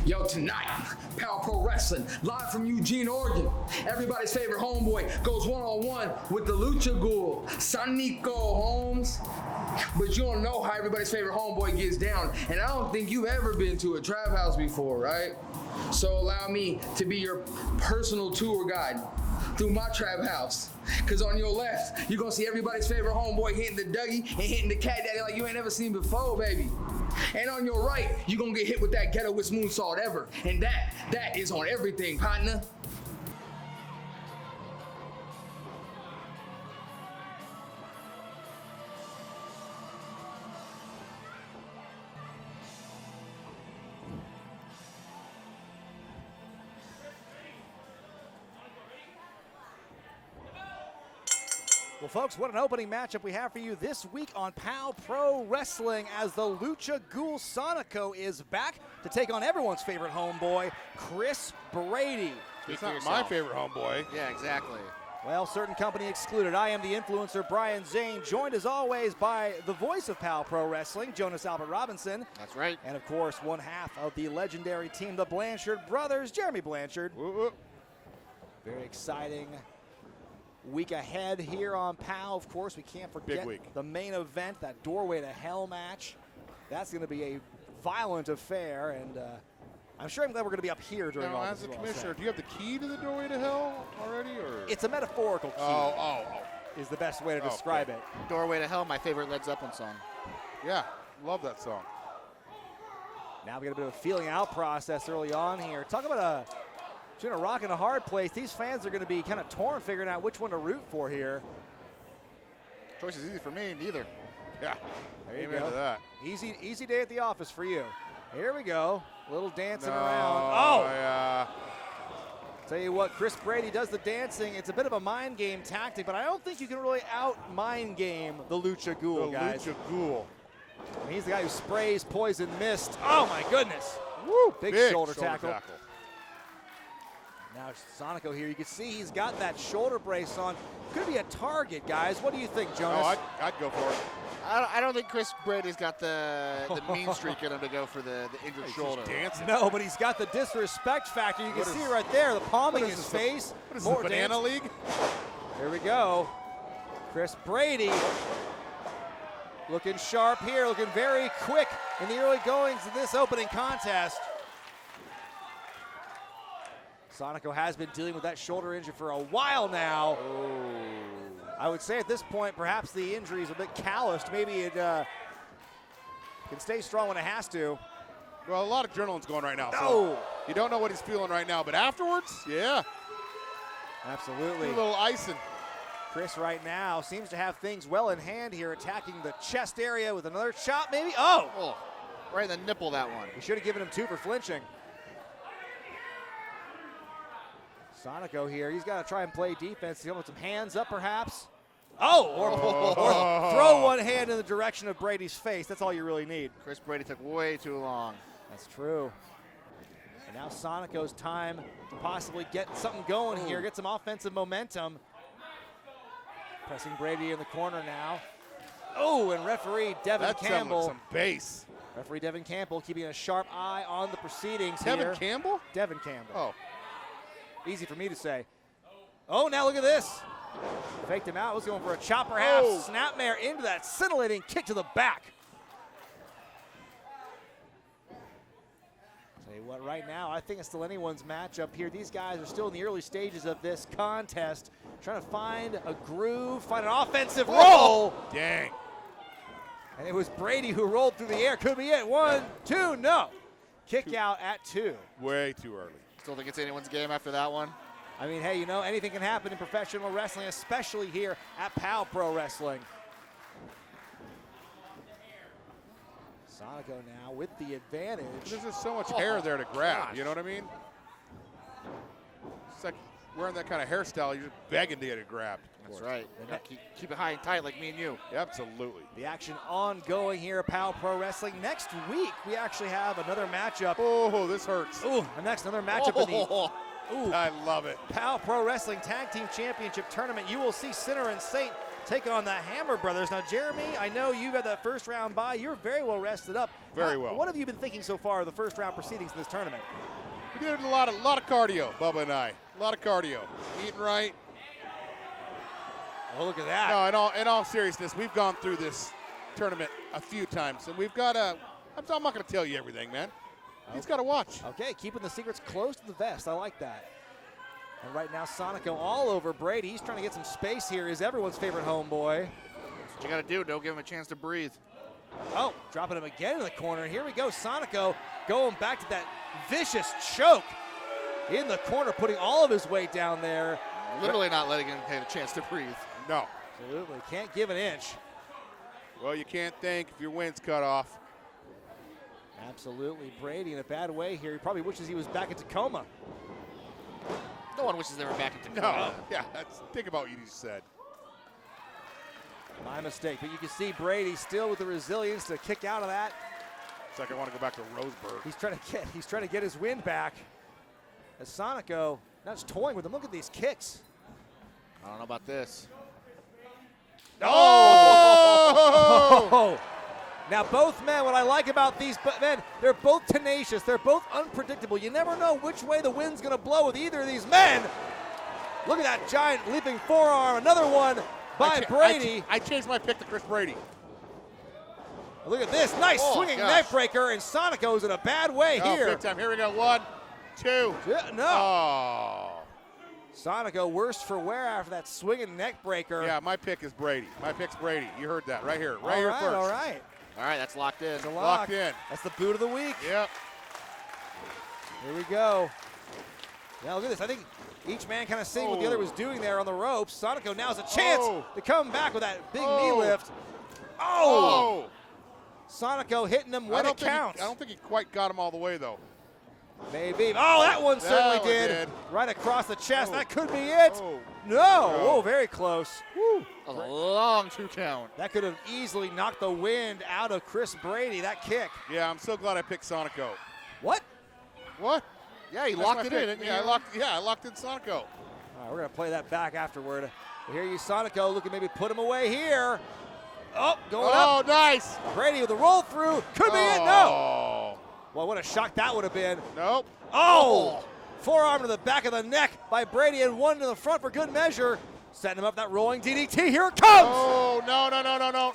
Yo, tonight, Power Pro Wrestling, live from Eugene, Oregon. Everybody's favorite homeboy goes one-on-one with the Lucha Ghoul, Sonico, Holmes. But you don't know how everybody's favorite homeboy gets down. And I don't think you've ever been to a trap house before, right? So allow me to be your personal tour guide through my trap house. Cause on your left, you're gonna see everybody's favorite homeboy hitting the Dougie and hitting the Cat Daddy like you ain't never seen before, baby. And on your right, you're gonna get hit with that ghettoest moonsault ever. And that is on everything, partner. Well, folks, what an opening matchup we have for you this week on POW Pro Wrestling as the Lucha Ghoul Sonico is back to take on everyone's favorite homeboy, Kris Brady. It's not my favorite homeboy. Yeah, exactly. Well, certain company excluded. I am the influencer, Brian Zane, joined as always by the voice of POW Pro Wrestling, Jonas Albert Robinson. That's right. And, of course, one half of the legendary team, the Blanchard brothers, Jeremy Blanchard. Woo-woo. Very exciting week ahead here on POW. Of course, we can't forget the main event, that Doorway to Hell match. That's going to be a violent affair, and I'm sure I'm glad we're going to be up here during all this. As a commissioner, do you have the key to the Doorway to Hell already? Or? It's a metaphorical key. Is the best way to describe it. Doorway to Hell, my favorite Led Zeppelin song. Yeah, love that song. Now we got a bit of a feeling out process early on here. Talk about between a rock and a hard place. These fans are going to be kind of torn figuring out which one to root for here. Choice is easy for me, neither. Yeah, there you amen go. to that. Easy day at the office for you. Here we go. A little dancing around. Yeah. Tell you what, Kris Brady does the dancing. It's a bit of a mind game tactic, but I don't think you can really out-mind game the Lucha Ghoul, guys. The Lucha Ghoul. And he's the guy who sprays poison mist. Oh, my goodness. Woo, big shoulder tackle. Now Sonico here, you can see he's got that shoulder brace on. Could be a target, guys. What do you think, Jonas? Oh, I'd go for it. I don't think Kris Brady's got the mean streak in him to go for the injured shoulder. Dancing. No, but he's got the disrespect factor. You can see right there, the palming his face. What is this, Banana League? Here we go. Kris Brady looking sharp here, looking very quick in the early goings of this opening contest. Sonico has been dealing with that shoulder injury for a while now. Oh. I would say at this point, perhaps the injury is a bit calloused. Maybe it can stay strong when it has to. Well, a lot of adrenaline's going right now. No. So you don't know what he's feeling right now, but afterwards, yeah. Absolutely. A little icing. Kris right now seems to have things well in hand here, attacking the chest area with another shot maybe. Oh! Right in the nipple, that one. We should have given him 2 for flinching. Sonico here, he's got to try and play defense. He'll with some hands up perhaps. Or throw one hand in the direction of Brady's face. That's all you really need. Kris Brady took way too long. That's true. And now Sonico's time to possibly get something going here, get some offensive momentum. Pressing Brady in the corner now. Oh, and referee Devin Campbell. Some base. Referee Devin Campbell keeping a sharp eye on the proceedings Devin here. Campbell? Devin Campbell. Oh. Easy for me to say. Oh, now look at this. Faked him out, was going for a chopper half snapmare into that scintillating kick to the back. Tell you what, right now, I think it's still anyone's matchup here. These guys are still in the early stages of this contest, trying to find a groove, find an offensive roll. Dang. And it was Brady who rolled through the air. Could be it. 1, 2, no. Kick out at 2. Way too early. Still think it's anyone's game after that one? I mean, hey, you know, anything can happen in professional wrestling, especially here at POW Pro Wrestling. Sonico now with the advantage. There's just so much hair there to grab, you know what I mean? It's like wearing that kind of hairstyle, you're just begging to get it grabbed. That's right. Keep it high and tight like me and you. Absolutely. The action ongoing here at POW Pro Wrestling. Next week, we actually have another matchup. Oh, this hurts. Ooh, another matchup in the Ooh. I love it. PAL Pro Wrestling Tag Team Championship Tournament. You will see Sinner and Saint take on the Hammer Brothers. Now, Jeremy, I know you've had that first round bye. You're very well rested up. Very well. What have you been thinking so far of the first round proceedings in this tournament? We did a lot of cardio, Bubba and I. A lot of cardio. Eating right. Oh, look at that. No, in all seriousness, we've gone through this tournament a few times, and we've got I'm not going to tell you everything, man. He's got to watch. Okay, keeping the secrets close to the vest. I like that. And right now, Sonico all over Brady. He's trying to get some space here. He's everyone's favorite homeboy. That's what you got to do. Don't give him a chance to breathe. Oh, dropping him again in the corner. Here we go. Sonico going back to that vicious choke in the corner, putting all of his weight down there. Literally not letting him get a chance to breathe. No. Absolutely. Can't give an inch. Well, you can't think if your wind's cut off. Absolutely. Brady in a bad way here. He probably wishes he was back in Tacoma. No one wishes they were back in No. Tacoma. Yeah, think about what you just said. My mistake. But you can see Brady still with the resilience to kick out of that. It's like I want to go back to Roseburg. He's trying to get his wind back. As Sonico not just toying with him. Look at these kicks. I don't know about this. Oh! Now both men, what I like about these men, they're both tenacious. They're both unpredictable. You never know which way the wind's going to blow with either of these men. Look at that giant leaping forearm. Another one by Brady. I changed my pick to Chris Brady. Look at this. Nice swinging neck breaker, and Sonico's in a bad way here. Big time. Here we go. 1, 2. No. Oh. Sonico worse for wear after that swinging neck breaker. Yeah, my pick is Brady. My pick's Brady. You heard that right here. Right here first. All right. All right, that's locked in. It's a lock. Locked in. That's the boot of the week. Yep. Here we go. Now look at this. I think each man kind of seeing what the other was doing there on the ropes. Sonico now has a chance to come back with that big knee lift. Oh! Sonico hitting him when it counts. I don't think he quite got him all the way, though. Maybe. Oh, that one certainly did. Right across the chest. That could be it. No. Oh, very close. Woo. A long 2 count. That could have easily knocked the wind out of Chris Brady, that kick. Yeah, I'm so glad I picked Sonico. What? What? Yeah, he locked it in. Yeah, I locked in Sonico. All right, we're going to play that back afterward. Here you Sonico looking maybe put him away here. Oh, going up. Oh, nice. Brady with a roll through. Could be it. No. Well, what a shock that would have been. Nope. Oh! Forearm to the back of the neck by Brady and one to the front for good measure. Setting him up that rolling DDT. Here it comes. Oh, no.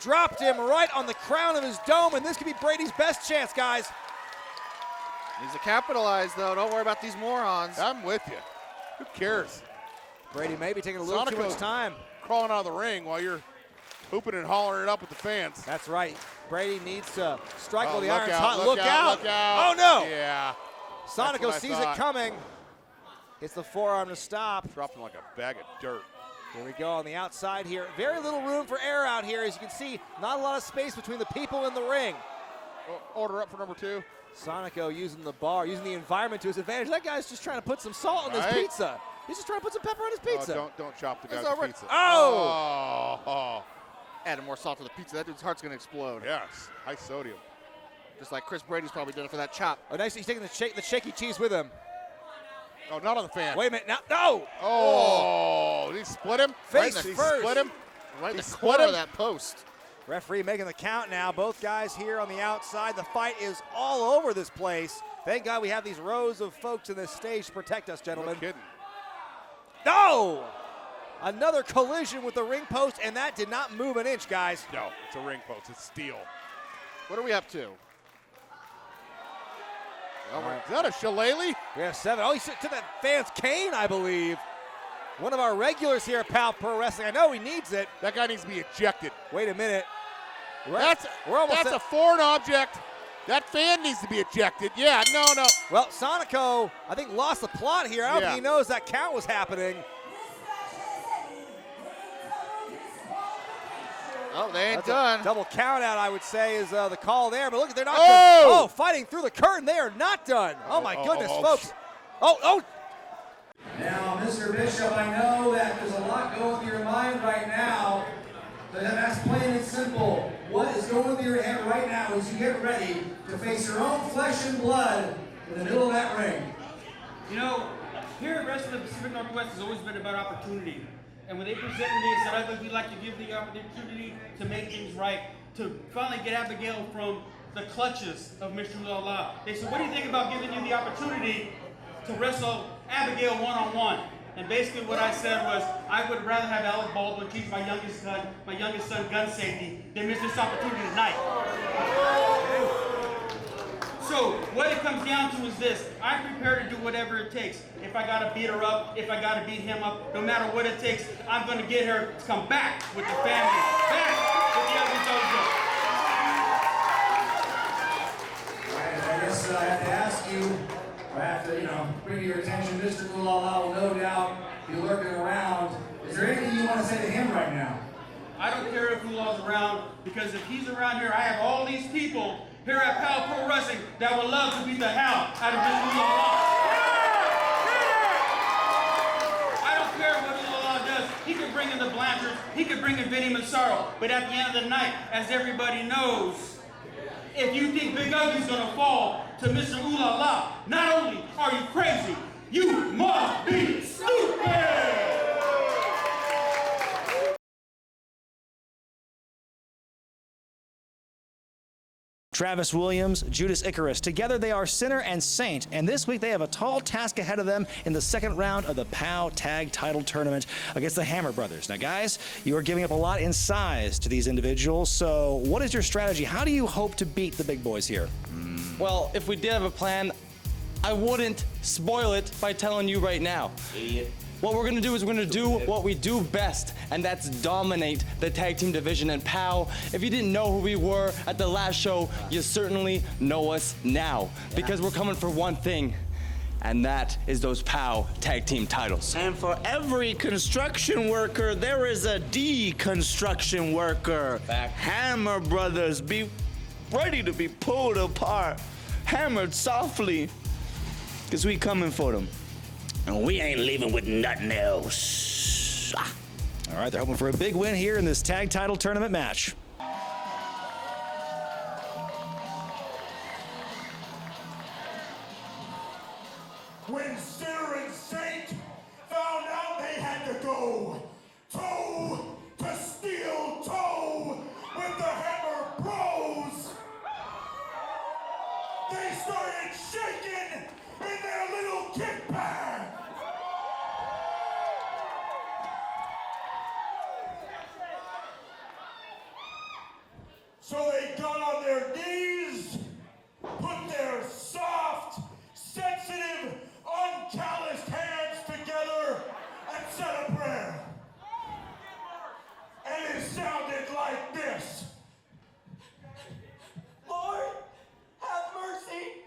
Dropped him right on the crown of his dome, and this could be Brady's best chance, guys. Needs to capitalize, though. Don't worry about these morons. I'm with you. Who cares? Brady may be taking a little too much time. Crawling out of the ring while you're hooping and hollering it up with the fans. That's right. Brady needs to strike while the iron's out, hot. Look out. Oh, no. Yeah. Sonico sees it coming. Hits the forearm to stop. Dropped him like a bag of dirt. Here we go on the outside here. Very little room for air out here. As you can see, not a lot of space between the people in the ring. Order up for number 2. Sonico using the bar, using the environment to his advantage. That guy's just trying to put some salt on his pizza. He's just trying to put some pepper on his pizza. Oh, don't chop the guy's pizza. Oh! Adding more salt to the pizza. That dude's heart's going to explode. Yes, high sodium. Just like Chris Brady's probably done it for that chop. Oh, nice. He's taking the shaky cheese with him. Oh, not on the fan. Wait a minute. No! Oh, did he split him? Face He first. split him? Right in He the split corner him? of that post. Referee making the count now. Both guys here on the outside. The fight is all over this place. Thank God we have these rows of folks in this stage to protect us, gentlemen. No kidding. No! Another collision with the ring post, and that did not move an inch, guys. No, it's a ring post. It's steel. What are we up to? Is that a shillelagh? We have 7. Oh, he took that fan's cane, I believe. One of our regulars here at PAL Pro Wrestling. I know he needs it. That guy needs to be ejected. Wait a minute. That's a foreign object. That fan needs to be ejected. Yeah, no. Well, Sonico, I think, lost the plot here. I don't think he knows that count was happening. Oh, they ain't That's done. A double count out, I would say, is the call there. But look, they're not done. Oh, fighting through the curtain. They are not done. Oh, my goodness, folks. Oh. Now, Mr. Bishop, I know that there's a lot going through your mind right now. But that's plain and simple. What is going through your head right now is you get ready to face your own flesh and blood in the middle of that ring. You know, here at Wrestling in the Pacific Northwest has always been about opportunity. And when they presented me and said, I think we'd like to give the opportunity to make things right, to finally get Abigail from the clutches of Mr. La. They said, what do you think about giving you the opportunity to wrestle Abigail one-on-one? And basically what I said was, I would rather have Alec Baldwin teach my youngest son gun safety than miss this opportunity tonight. So what it comes down to is this: I'm prepared to do whatever it takes. If I gotta beat her up, if I gotta beat him up, no matter what it takes, I'm gonna get her to come back with the family, back with the Ugly Dojo. I guess I have to ask you, I have to, bring to your attention, Mr. Gulala will no doubt be lurking around. Is there anything you want to say to him right now? I don't care if Gulala's around, because if he's around here, I have all these people here at Power Pro Wrestling that would love to beat the hell out of Mr. Gulala. I don't care what Gulala does. He could bring in the Blanchards, he could bring in Vinny Massaro, but at the end of the night, as everybody knows, if you think Big Ugly's gonna fall to Mr. Ooh La La, not only are you crazy, you must be stupid! Travis Williams, Judas Icarus. Together they are sinner and saint, and this week they have a tall task ahead of them in the second round of the POW Tag Title Tournament against the Hammer Brothers. Now guys, you are giving up a lot in size to these individuals, so what is your strategy? How do you hope to beat the big boys here? Well, if we did have a plan, I wouldn't spoil it by telling you right now. Idiot. What we're gonna do is we're gonna do what we do best, and that's dominate the tag team division in POW. If you didn't know who we were at the last show, you certainly know us now, because we're coming for one thing, and that is those POW tag team titles. And for every construction worker, there is a deconstruction worker. Fact. Hammer Brothers, be ready to be pulled apart, hammered softly, because we coming for them. And we ain't leaving with nothing else. All right, they're hoping for a big win here in this tag title tournament match. When Sinner and Saint found out they had to go toe to steel toe with the Hammer Bros, they started shaking in their little kick pad. So they got on their knees, put their soft, sensitive, uncalloused hands together and said a prayer. And it sounded like this. Lord, have mercy.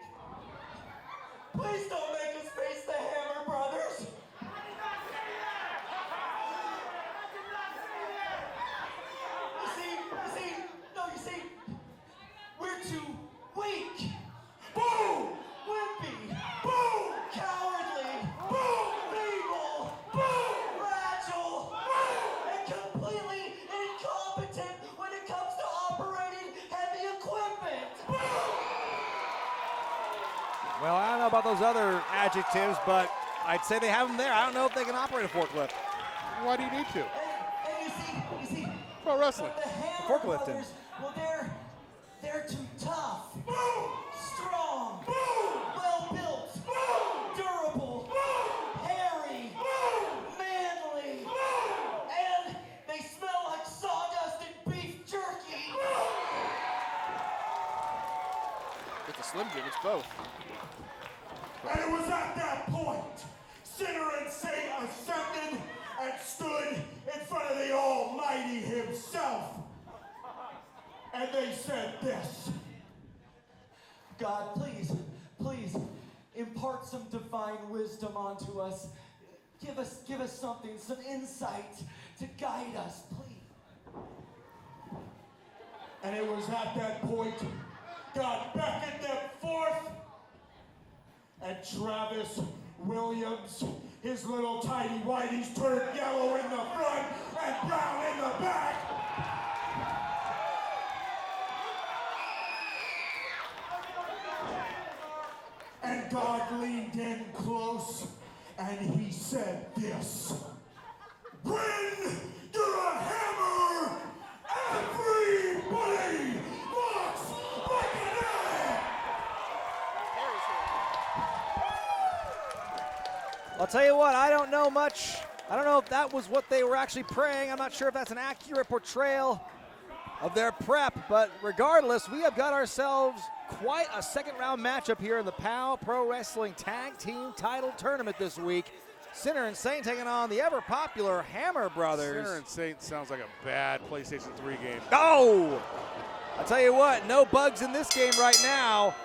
Please don't make us face the Hammer Brothers. You see, we're too weak. Boom! Wimpy. Boom! Cowardly. Boom! Feeble. Boom! Fragile. Boom! And completely incompetent when it comes to operating heavy equipment. Boom! Well, I don't know about those other adjectives, but I'd say they have them there. I don't know if they can operate a forklift. Why do you need to? And you see, Pro wrestling. the Hammer forklift Brothers, well, they're too tough. Boom! Strong. Boom! Well-built. Boom! Durable. Boom! Hairy. Boom! Manly. Boom! And they smell like sawdust and beef jerky. It's a Slim Jim, it's both. And it was at that point, Sinner and Saint ascended and stood in front of the Almighty himself. And they said this. God, please, impart some divine wisdom onto us. Give us something, some insight to guide us, please. And it was at that point, God beckoned them forth, and Travis Williams, his little tiny whiteys turned yellow in the front and brown in the back. And God leaned in close and said this. When you're a hammer, everybody looks like an egg. I'll tell you what, I don't know much. I don't know if that was what they were actually praying. I'm not sure if that's an accurate portrayal of their prep, but regardless, we have got ourselves quite a second round matchup here in the POW Pro Wrestling Tag Team Title Tournament this week. Sinner and Saint taking on the ever popular Hammer Brothers. Sinner and Saint sounds like a bad PlayStation 3 game. Oh! I'll tell you what, no bugs in this game right now.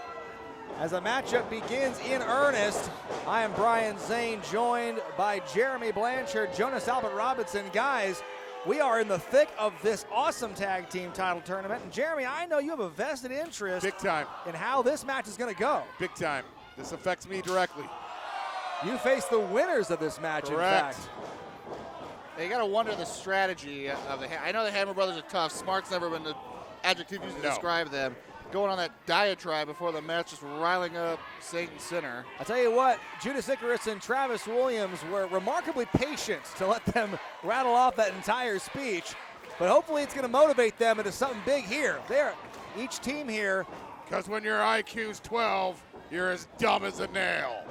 As the matchup begins in earnest, I am Brian Zane, joined by Jeremy Blanchard, Jonas Albert Robinson. Guys, we are in the thick of this awesome tag team title tournament. And Jeremy, I know you have a vested interest Big time. in how this match is going to go. Big time. This affects me directly. You face the winners of this match, Correct. in fact. You got to wonder the strategy of the. I know the Hammer Brothers are tough. Smart's never been the adjective used to describe them. Going on that diatribe before the match, just riling up Saint and Sinner. I'll tell you what, Judas Icarus and Travis Williams were remarkably patient to let them rattle off that entire speech. But hopefully it's going to motivate them into something big here. They're each team here. Because when your IQ's 12, you're as dumb as a nail.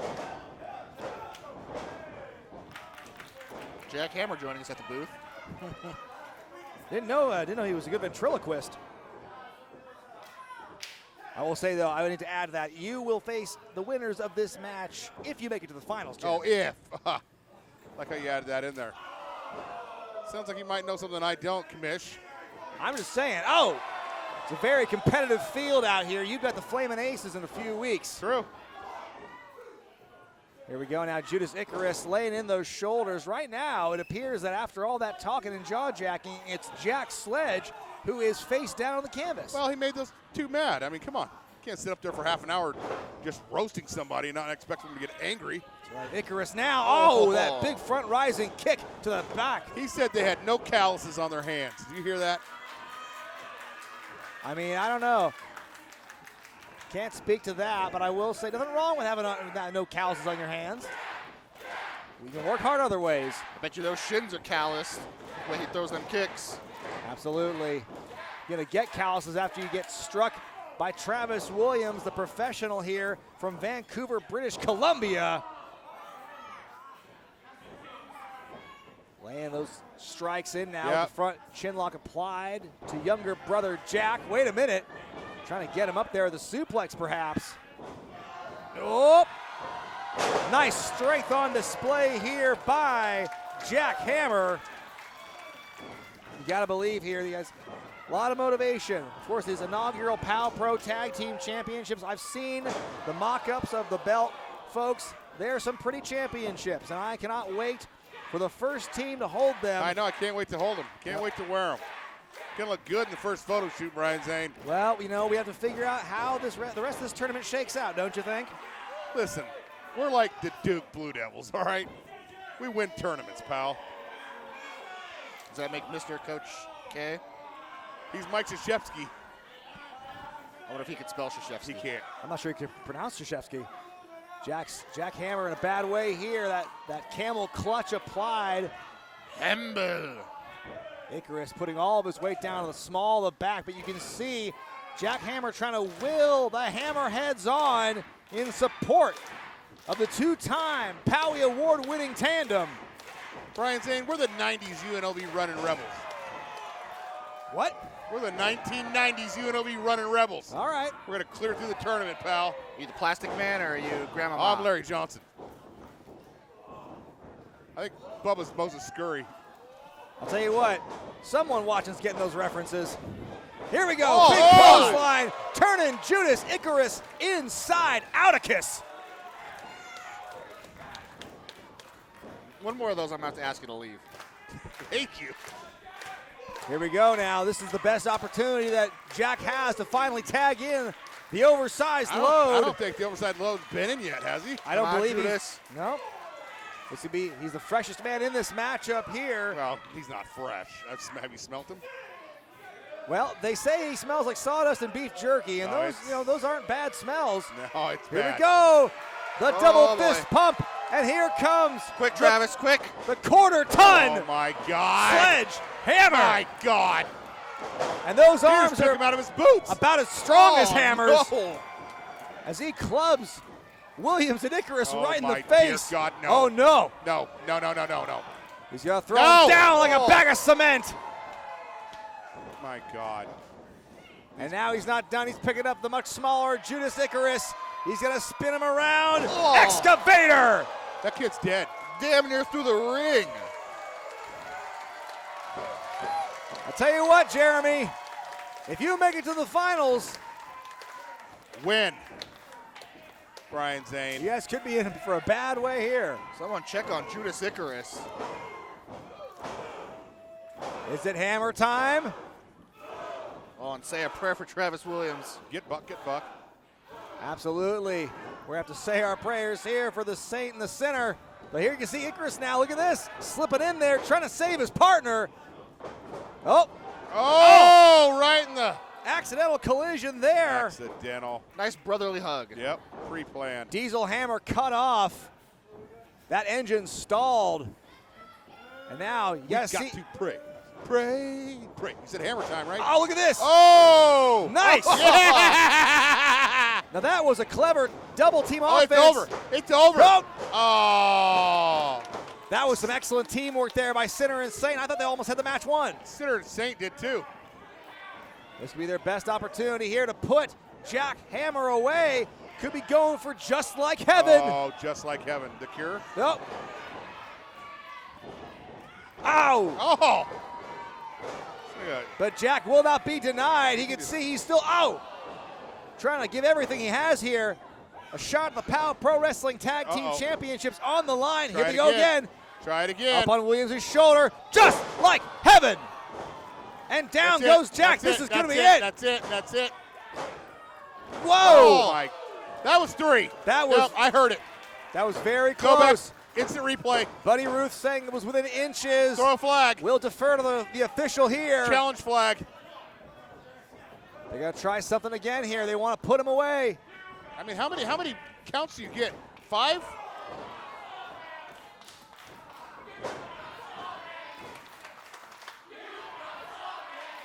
Jack Hammer joining us at the booth. Didn't know he was a good ventriloquist. I will say, though, I need to add that you will face the winners of this match if you make it to the finals, Jeremy. Oh, if. Like how you added that in there. Sounds like you might know something I don't, Commish. I'm just saying, it's a very competitive field out here. You've got the Flamin' Aces in a few weeks. True. Here we go now, Judas Icarus laying in those shoulders. Right now, it appears that after all that talking and jaw-jacking, it's Jack Sledge who is face down on the canvas. Well, he made those two mad. I mean, come on. You can't sit up there for half an hour just roasting somebody and not expect them to get angry. Right. Icarus now, that big front rising kick to the back. He said they had no calluses on their hands. Did you hear that? I mean, I don't know. Can't speak to that, but I will say nothing wrong with having no calluses on your hands. We can work hard other ways. I bet you those shins are calloused when he throws them kicks. Absolutely. Gonna get calluses after you get struck by Travis Williams, the professional here from Vancouver, British Columbia. Laying those strikes in now. Yep. The front chin lock applied to younger brother Jack. Wait a minute. Trying to get him up there with a suplex, perhaps. Oh! Nice strength on display here by Jack Hammer. You got to believe here, you guys. A lot of motivation. Of course, his inaugural POW Pro Tag Team Championships. I've seen the mock-ups of the belt, folks. There are some pretty championships, and I cannot wait for the first team to hold them. I know. I can't wait to hold them. Can't wait to wear them. Gonna look good in the first photo shoot, Brian Zane. Well, you know, we have to figure out how the rest of this tournament shakes out, don't you think? Listen, we're like the Duke Blue Devils, all right? We win tournaments, pal. Does that make Mr. Coach K? He's Mike Krzyzewski. I wonder if he could spell Krzyzewski. He can't. I'm not sure he can pronounce Krzyzewski. Jack Hammer in a bad way here. That camel clutch applied. Hammer. Icarus putting all of his weight down on the small of the back, but you can see Jack Hammer trying to will the Hammerheads on in support of the two-time Powie Award-winning tandem. Brian Zane, we're the 90s UNLV running Rebels. What? We're the 1990s UNLV running Rebels. All right. We're going to clear through the tournament, pal. You the Plastic Man or are you Grandma I'm Mom? Larry Johnson. I think Bubba's Moses Scurry. I'll tell you what, someone watching's getting those references. Here we go, Oh, big oh. clothesline, turning Judas Icarus inside Outicus. One more of those, I'm about to ask you to leave. Thank you. Here we go now. This is the best opportunity that Jack has to finally tag in the oversized load. I don't think the oversized load's been in yet, has he? I don't believe Judas. No. This could be, he's the freshest man in this matchup here. Well, he's not fresh. Have you smelt him? Well, they say he smells like sawdust and beef jerky, and No, those aren't bad smells. No, it's Here bad. we go. The double boy. fist pump And here comes. Quick, Travis, quick. The quarter ton. Oh, my God. Sledge hammer. My God. And those Pierce arms took are him out of his boots. about as strong as Oh, hammers. no. As he clubs Williams and Icarus Oh, right in the my dear face. God, no. Oh, no. No. He's going to throw No. him down like Oh. a bag of cement. My God. And now he's not done. He's picking up the much smaller Judas Icarus. He's going to spin him around. Oh. Excavator. That kid's dead. Damn near through the ring. I'll tell you what, Jeremy. If you make it to the finals, Win. Brian Zane. you guys could be in for a bad way here. Someone check on Judas Icarus. Is it hammer time? Oh, and say a prayer for Travis Williams. Get Buck, get Buck. Absolutely. We have to say our prayers here for the saint and the sinner. But here you can see Icarus now. Look at this. Slipping in there, trying to save his partner. Oh, right in the Accidental collision there. accidental. Nice brotherly hug. Yep, pre-planned. Diesel hammer cut off. That engine stalled. And now you gotta see. Got to pray. Pray. You said hammer time, right? Oh, look at this. Oh! Nice. Yeah! Now that was a clever double team Oh, offense. it's over. It's over. Nope. Oh! That was some excellent teamwork there by Sinner and Saint. I thought they almost had the match won. Sinner and Saint did too. This could be their best opportunity here to put Jack Hammer away. Could be going for Just Like Heaven. Oh, just like heaven. The Cure. Nope. Ow! Oh! But Jack will not be denied. He can see he's still out. Trying to give everything he has here. A shot at the POW Pro Wrestling Tag Team Championships on the line. Here they go again. Try it again. Up on Williams' shoulder, just like heaven. And down goes Jack. This is going to be it. That's it. That's it. Whoa! Oh my! That was 3. That was. Yep, I heard it. That was very Go back. close. Instant replay. Buddy Ruth saying it was within inches. Throw a flag. We'll defer to the official here. Challenge flag. They got to try something again here. They want to put him away. I mean, how many counts do you get? 5?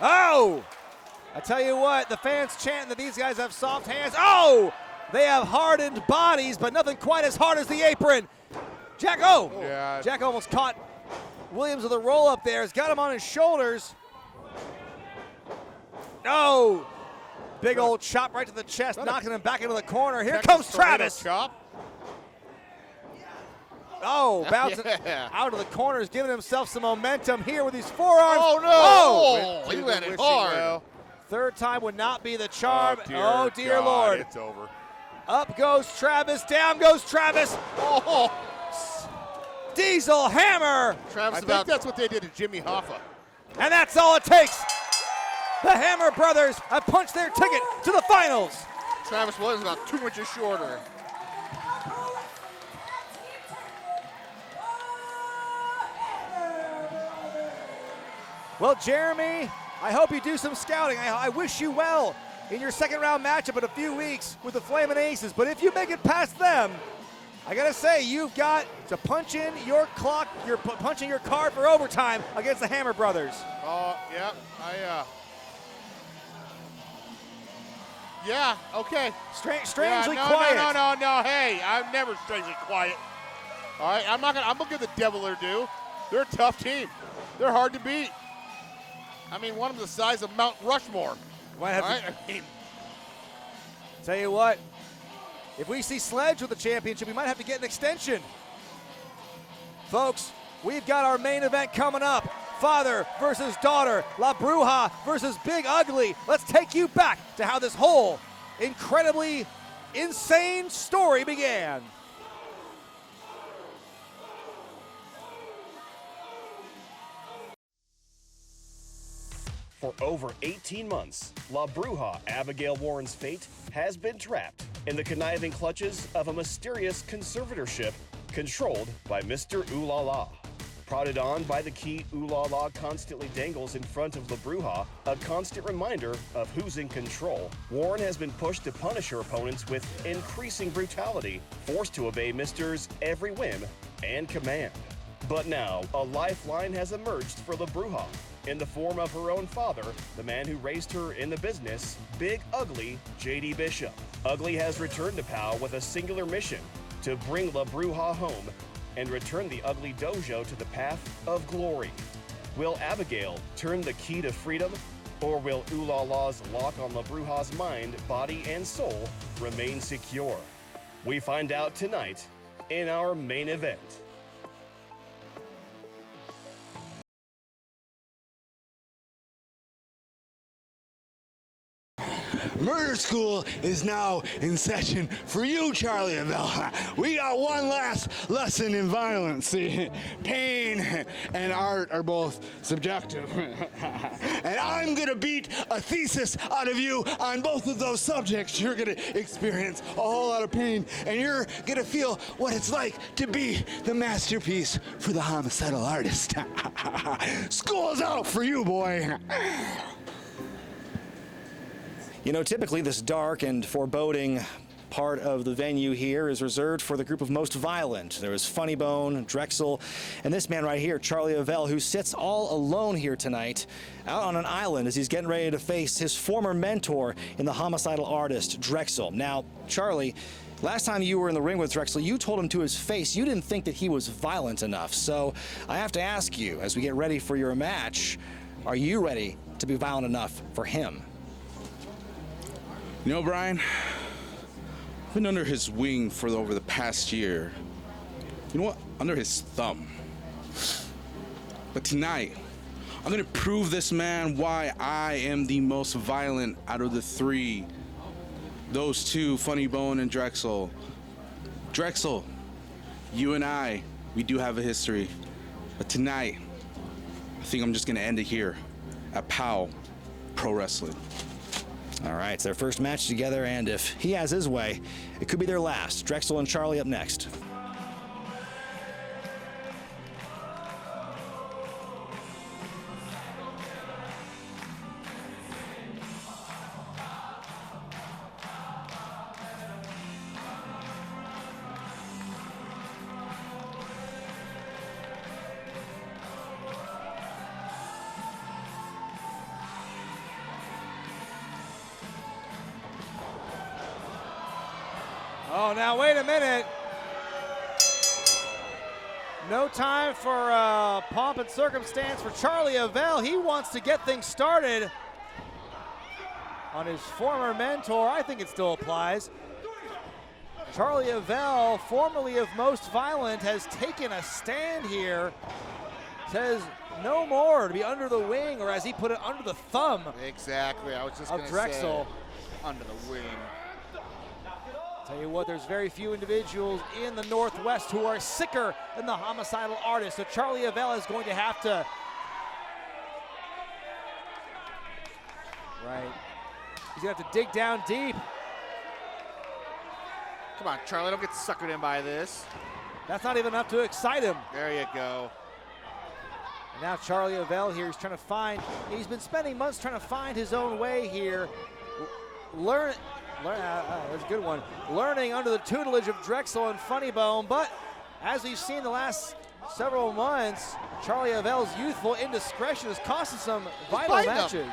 Oh! I tell you what, the fans chanting that these guys have soft hands. Oh! They have hardened bodies, but nothing quite as hard as the apron. Jack, Yeah. Jack almost caught Williams with a roll up there. He's got him on his shoulders. No! Big old chop right to the chest, knocking him back into the corner. Here comes Travis. Chop. Oh, bouncing out of the corners, giving himself some momentum here with these forearms. Oh, no. Oh! He landed wishing hard. well. Third time would not be the charm. Oh, dear God, Lord. It's over. Up goes Travis, down goes Travis. Oh, Diesel hammer. Travis I about think that's what they did to Jimmy Hoffa. And that's all it takes. The Hammer brothers have punched their ticket to the finals. Travis Williams about 2 inches shorter. Well, Jeremy, I hope you do some scouting. I wish you well in your second round matchup in a few weeks with the Flamin' Aces. But if you make it past them, I gotta say, you've got to punch in your clock. You're punching your card for overtime against the Hammer brothers. Yeah, yeah, okay. Strangely yeah, quiet. No. Hey, I'm never strangely quiet. All right, I'm gonna give the devil their due. They're a tough team. They're hard to beat. I mean, one of them the size of Mount Rushmore. Might have All right, to, tell you what, if we see Sledge with the championship, we might have to get an extension. Folks, we've got our main event coming up. Father versus daughter, La Bruja versus Big Ugly. Let's take you back to how this whole incredibly insane story began. For over 18 months, La Bruja, Abigail Warren's fate, has been trapped in the conniving clutches of a mysterious conservatorship controlled by Mr. Ooh La La. Prodded on by the key Ooh La La constantly dangles in front of the Bruja, a constant reminder of who's in control. Warren has been pushed to punish her opponents with increasing brutality, forced to obey Mister's every whim and command. But now, a lifeline has emerged for the Bruja, in the form of her own father, the man who raised her in the business, Big Ugly J.D. Bishop. Ugly has returned to POW with a singular mission, to bring La Bruja home and return the Ugly Dojo to the path of glory. Will Abigail turn the key to freedom, or will Ooh La La's lock on La Bruja's mind, body, and soul remain secure? We find out tonight in our main event. Murder school is now in session for you, Charly Avell. We got one last lesson in violence. See, pain and art are both subjective. And I'm gonna beat a thesis out of you on both of those subjects. You're gonna experience a whole lot of pain, and you're gonna feel what it's like to be the masterpiece for the homicidal artist. School's out for you, boy. You know, typically this dark and foreboding part of the venue here is reserved for the group of most violent. There is Funnybone, Drexl, and this man right here, Charly Avell, who sits all alone here tonight out on an island as he's getting ready to face his former mentor in the homicidal artist, Drexl. Now, Charly, last time you were in the ring with Drexl, you told him to his face you didn't think that he was violent enough. So I have to ask you, as we get ready for your match, are you ready to be violent enough for him? You know, Brian, I've been under his wing for over the past year. You know what? Under his thumb. But tonight, I'm gonna prove this man why I am the most violent out of the three. Those two, Funnybone and Drexl. Drexl, you and I, we do have a history. But tonight, I think I'm just gonna end it here at POW Pro Wrestling. All right, it's their first match together, and if he has his way, it could be their last. Drexl and Charly up next. Oh, now wait a minute. No time for pomp and circumstance for Charly Avell. He wants to get things started on his former mentor. I think it still applies. Charly Avell, formerly of Most Violent, has taken a stand here. Says no more to be under the wing, or as he put it, under the thumb. Exactly. I was just going to Drexl. say under the wing. Tell you what, there's very few individuals in the Northwest who are sicker than the homicidal artist. So Charly Avell is going to have to. Right. He's going to have to dig down deep. Come on, Charly, don't get suckered in by this. That's not even enough to excite him. There you go. And now Charly Avell here is trying to find, he's been spending months trying to find his own way here. There's a good one. Learning under the tutelage of Drexl and Funnybone, but as we've seen the last several months, Charly Avell's youthful indiscretion has cost him some vital matches.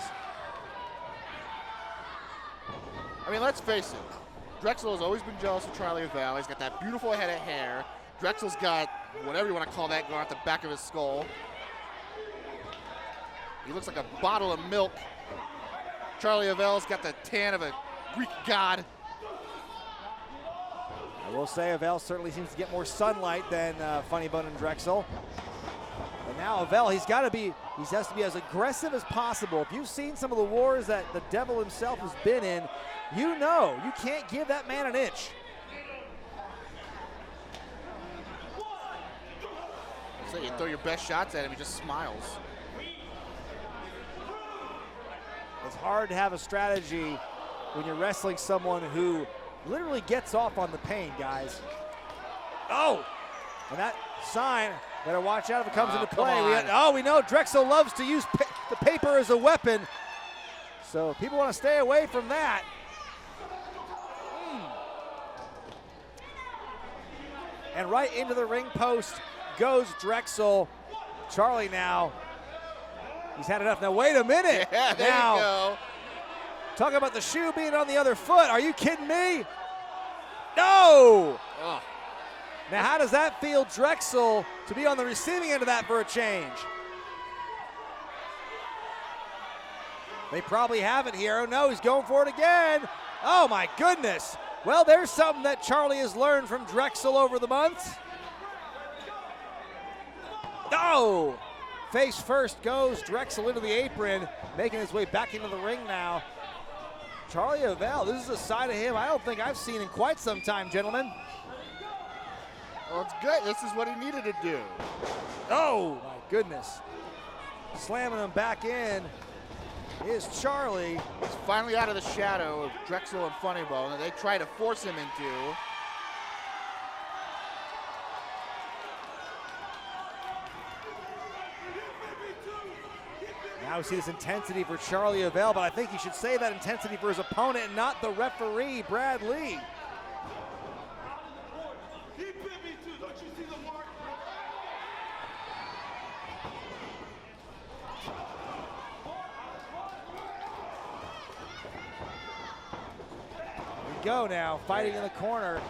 I mean, let's face it. Drexl has always been jealous of Charly Avell. He's got that beautiful head of hair. Drexl's got whatever you want to call that going out the back of his skull. He looks like a bottle of milk. Charly Avell's got the tan of a Greek god. I will say Avell certainly seems to get more sunlight than Funnybone and Drexl. But now Avell, he has to be as aggressive as possible. If you've seen some of the wars that the devil himself has been in, you know you can't give that man an inch. So you throw your best shots at him, he just smiles. It's hard to have a strategy when you're wrestling someone who literally gets off on the pain, guys. Oh, and that sign Better watch out if it comes into come play. on. We know Drexl loves to use the paper as a weapon. So people want to stay away from that. And right into the ring post goes Drexl. Charly now. He's had enough. Now wait a minute. Yeah, there now, you go. Talk about the shoe being on the other foot. Are you kidding me? No! Oh. Now how does that feel, Drexl, to be on the receiving end of that for a change? They probably have it here. Oh no, he's going for it again. Oh my goodness. Well, there's something that Charly has learned from Drexl over the months. Oh! Face first goes Drexl into the apron, making his way back into the ring now. Charly Avell, this is a side of him I don't think I've seen in quite some time, gentlemen. Well, it's good. This is what he needed to do. Oh, my goodness. Slamming him back in is Charly. He's finally out of the shadow of Drexl and Funnybone that they try to force him into. Now we see this intensity for Charly Avell, but I think he should save that intensity for his opponent and not the referee, Brad Lee. Go now, fighting in the corner.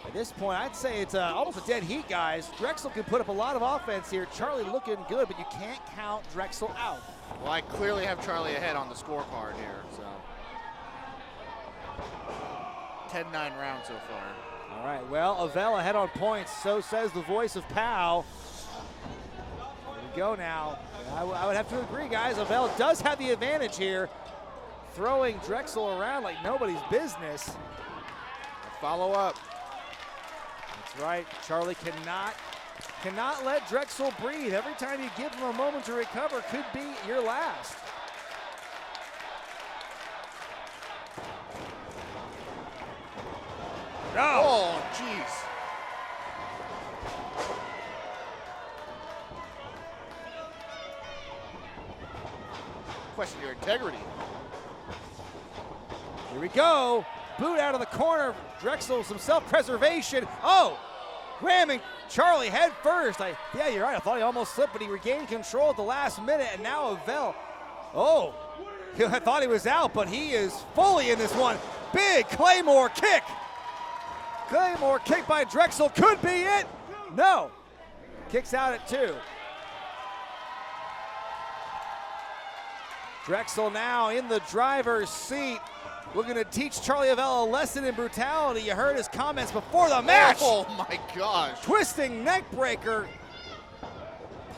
At this point, I'd say it's almost a dead heat, guys. Drexl can put up a lot of offense here. Charly looking good, but you can't count Drexl out. Well, I clearly have Charly ahead on the scorecard here, so. 10-9 round so far. All right, well, Avell ahead on points, so says the voice of POW. Here we go now. I would have to agree, guys. Avell does have the advantage here, throwing Drexl around like nobody's business. Follow up. That's right. Charly cannot let Drexl breathe. Every time you give him a moment to recover could be your last. No. Oh, jeez. Question your integrity. Here we go. Boot out of the corner. Drexl, some self-preservation. Oh, ramming Charly head first. Yeah, you're right. I thought he almost slipped, but he regained control at the last minute, and now Avell. Oh, I thought he was out, but he is fully in this one. Big Claymore kick. Claymore kick by Drexl. Could be it. No. Kicks out at 2. Drexl now in the driver's seat. We're going to teach Charly Avell a lesson in brutality. You heard his comments before the match. Oh my gosh. Twisting neck breaker.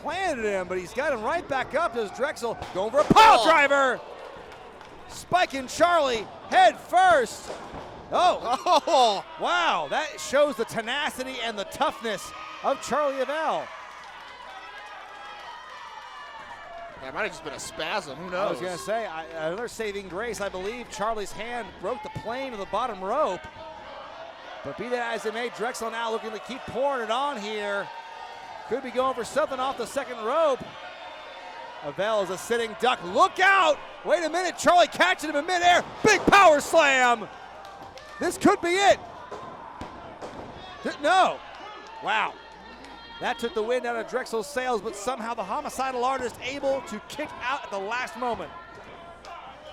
Planted him, but he's got him right back up as Drexl going for a pile driver. Spiking Charly head first. Oh, wow, that shows the tenacity and the toughness of Charly Avell. Yeah, it might have just been a spasm, who knows? I was going to say, another saving grace, I believe Charly's hand broke the plane of the bottom rope. But be that as it may, Drexl now looking to keep pouring it on here. Could be going for something off the second rope. Avell is a sitting duck. Look out! Wait a minute, Charly catching him in midair. Big power slam! This could be it. No. Wow. That took the wind out of Drexl's sails, but somehow the homicidal artist able to kick out at the last moment.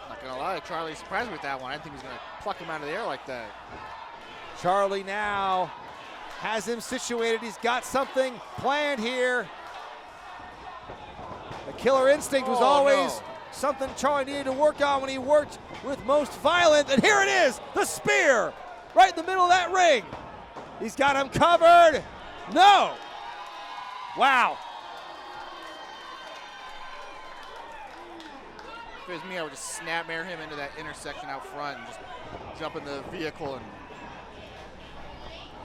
Not gonna lie, Charly surprised me with that one. I didn't think he was gonna pluck him out of the air like that. Charly now has him situated. He's got something planned here. The killer instinct was always something Charly needed to work on when he worked with Most Violent. And here it is, the spear, right in the middle of that ring. He's got him covered. No. Wow. If it was me, I would just snapmare him into that intersection out front and just jump in the vehicle. And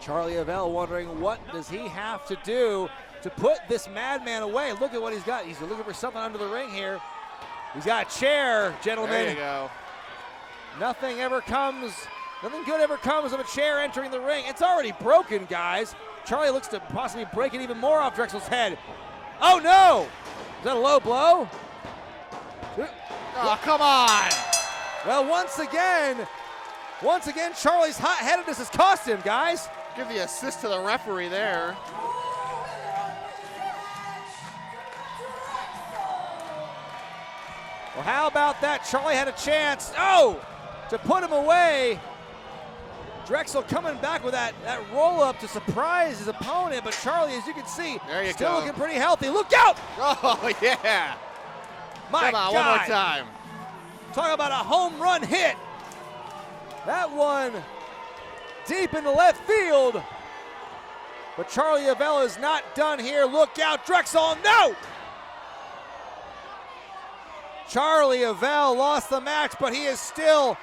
Charly Avell wondering what does he have to do to put this madman away. Look at what he's got. He's looking for something under the ring here. He's got a chair, gentlemen. There you go. Nothing good ever comes of a chair entering the ring. It's already broken, guys. Charly looks to possibly break it even more off Drexl's head. Oh no! Is that a low blow? Oh, come on! Well, once again, Charly's hot-headedness has cost him, guys. Give the assist to the referee there. Well, how about that? Charly had a chance, to put him away. Drexl coming back with that roll-up to surprise his opponent, but Charly, as you can see, still looking pretty healthy. Look out! Oh, yeah. My Come on, God. one more time. Talk about a home run hit. That one deep into left field. But Charly Avell is not done here. Look out, Drexl, no! Charly Avell lost the match, but he is still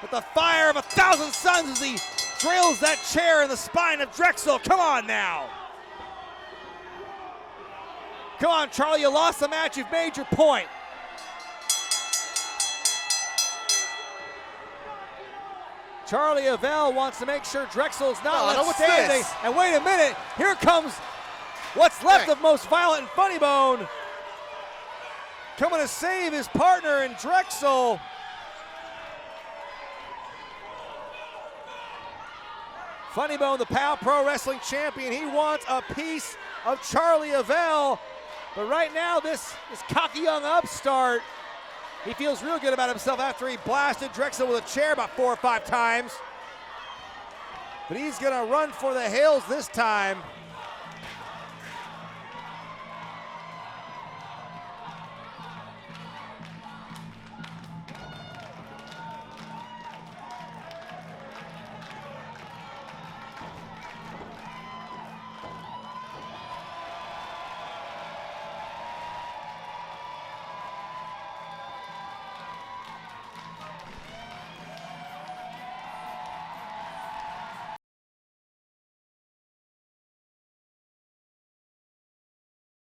with the fire of 1,000 suns as he drills that chair in the spine of Drexl. Come on now. Come on, Charly, you lost the match. You've made your point. Charly Avell wants to make sure Drexl's not left standing. And wait a minute, here comes what's left of Most Violent and Funnybone. Coming to save his partner in Drexl. Funnybone, the PAL Pro Wrestling Champion, he wants a piece of Charly Avell. But right now, this cocky young upstart, he feels real good about himself after he blasted Drexl with a chair about 4 or 5 times. But he's gonna run for the hills this time.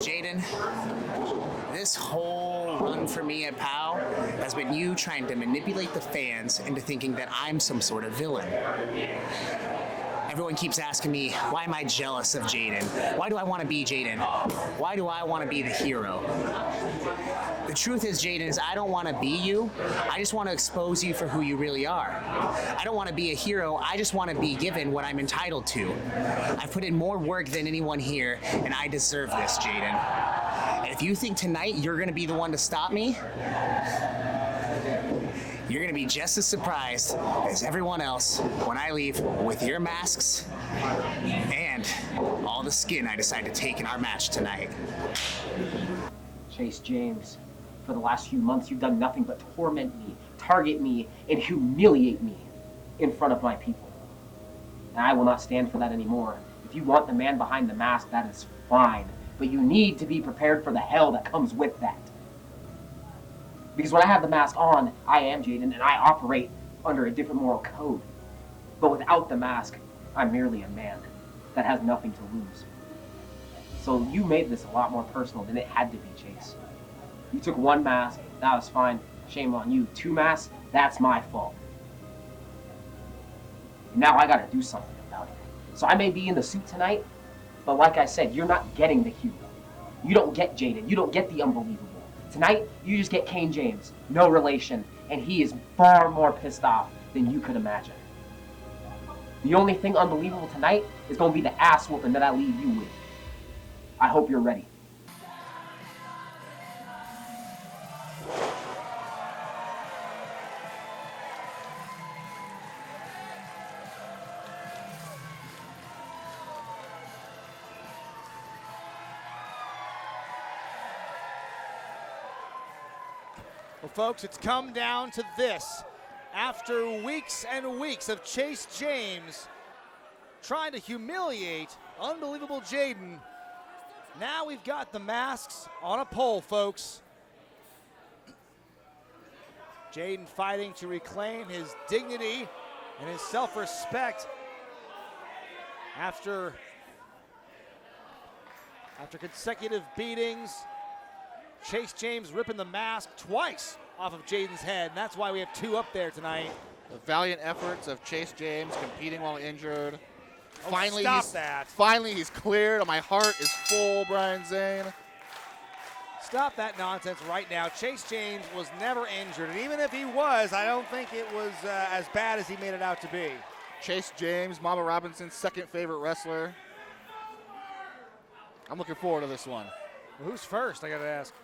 Jaiden, this whole run for me at POW has been you trying to manipulate the fans into thinking that I'm some sort of villain. Everyone keeps asking me, why am I jealous of Jaiden? Why do I want to be Jaiden? Why do I want to be the hero? The truth is, Jaiden, is I don't want to be you. I just want to expose you for who you really are. I don't want to be a hero. I just want to be given what I'm entitled to. I've put in more work than anyone here, and I deserve this, Jaiden. And if you think tonight you're going to be the one to stop me, you're going to be just as surprised as everyone else when I leave with your masks and all the skin I decide to take in our match tonight. Chase James, for the last few months, you've done nothing but torment me, target me, and humiliate me in front of my people. And I will not stand for that anymore. If you want the man behind the mask, that is fine. But you need to be prepared for the hell that comes with that. Because when I have the mask on, I am Jaiden, and I operate under a different moral code. But without the mask, I'm merely a man that has nothing to lose. So you made this a lot more personal than it had to be, Chase. You took one mask, that was fine, shame on you. 2 masks, that's my fault. Now I gotta do something about it. So I may be in the suit tonight, but like I said, you're not getting the hero. You don't get Jaiden, you don't get the unbelievable. Tonight, you just get Kane James, no relation, and he is far more pissed off than you could imagine. The only thing unbelievable tonight is going to be the ass whooping that I leave you with. I hope you're ready. Well, folks, it's come down to this. After weeks and weeks of Chase James trying to humiliate unbelievable Jaiden, now we've got the masks on a pole, folks. Jaiden fighting to reclaim his dignity and his self-respect after consecutive beatings. Chase James ripping the mask twice off of Jaiden's head, and that's why we have 2 up there tonight. The valiant efforts of Chase James competing while injured, Finally, stop that. Finally, he's cleared. My heart is full, Brian Zane. Stop that nonsense right now. Chase James was never injured, and even if he was, I don't think it was as bad as he made it out to be. Chase James, Mama Robinson's second favorite wrestler. I'm looking forward to this one. Well, who's first, I gotta ask?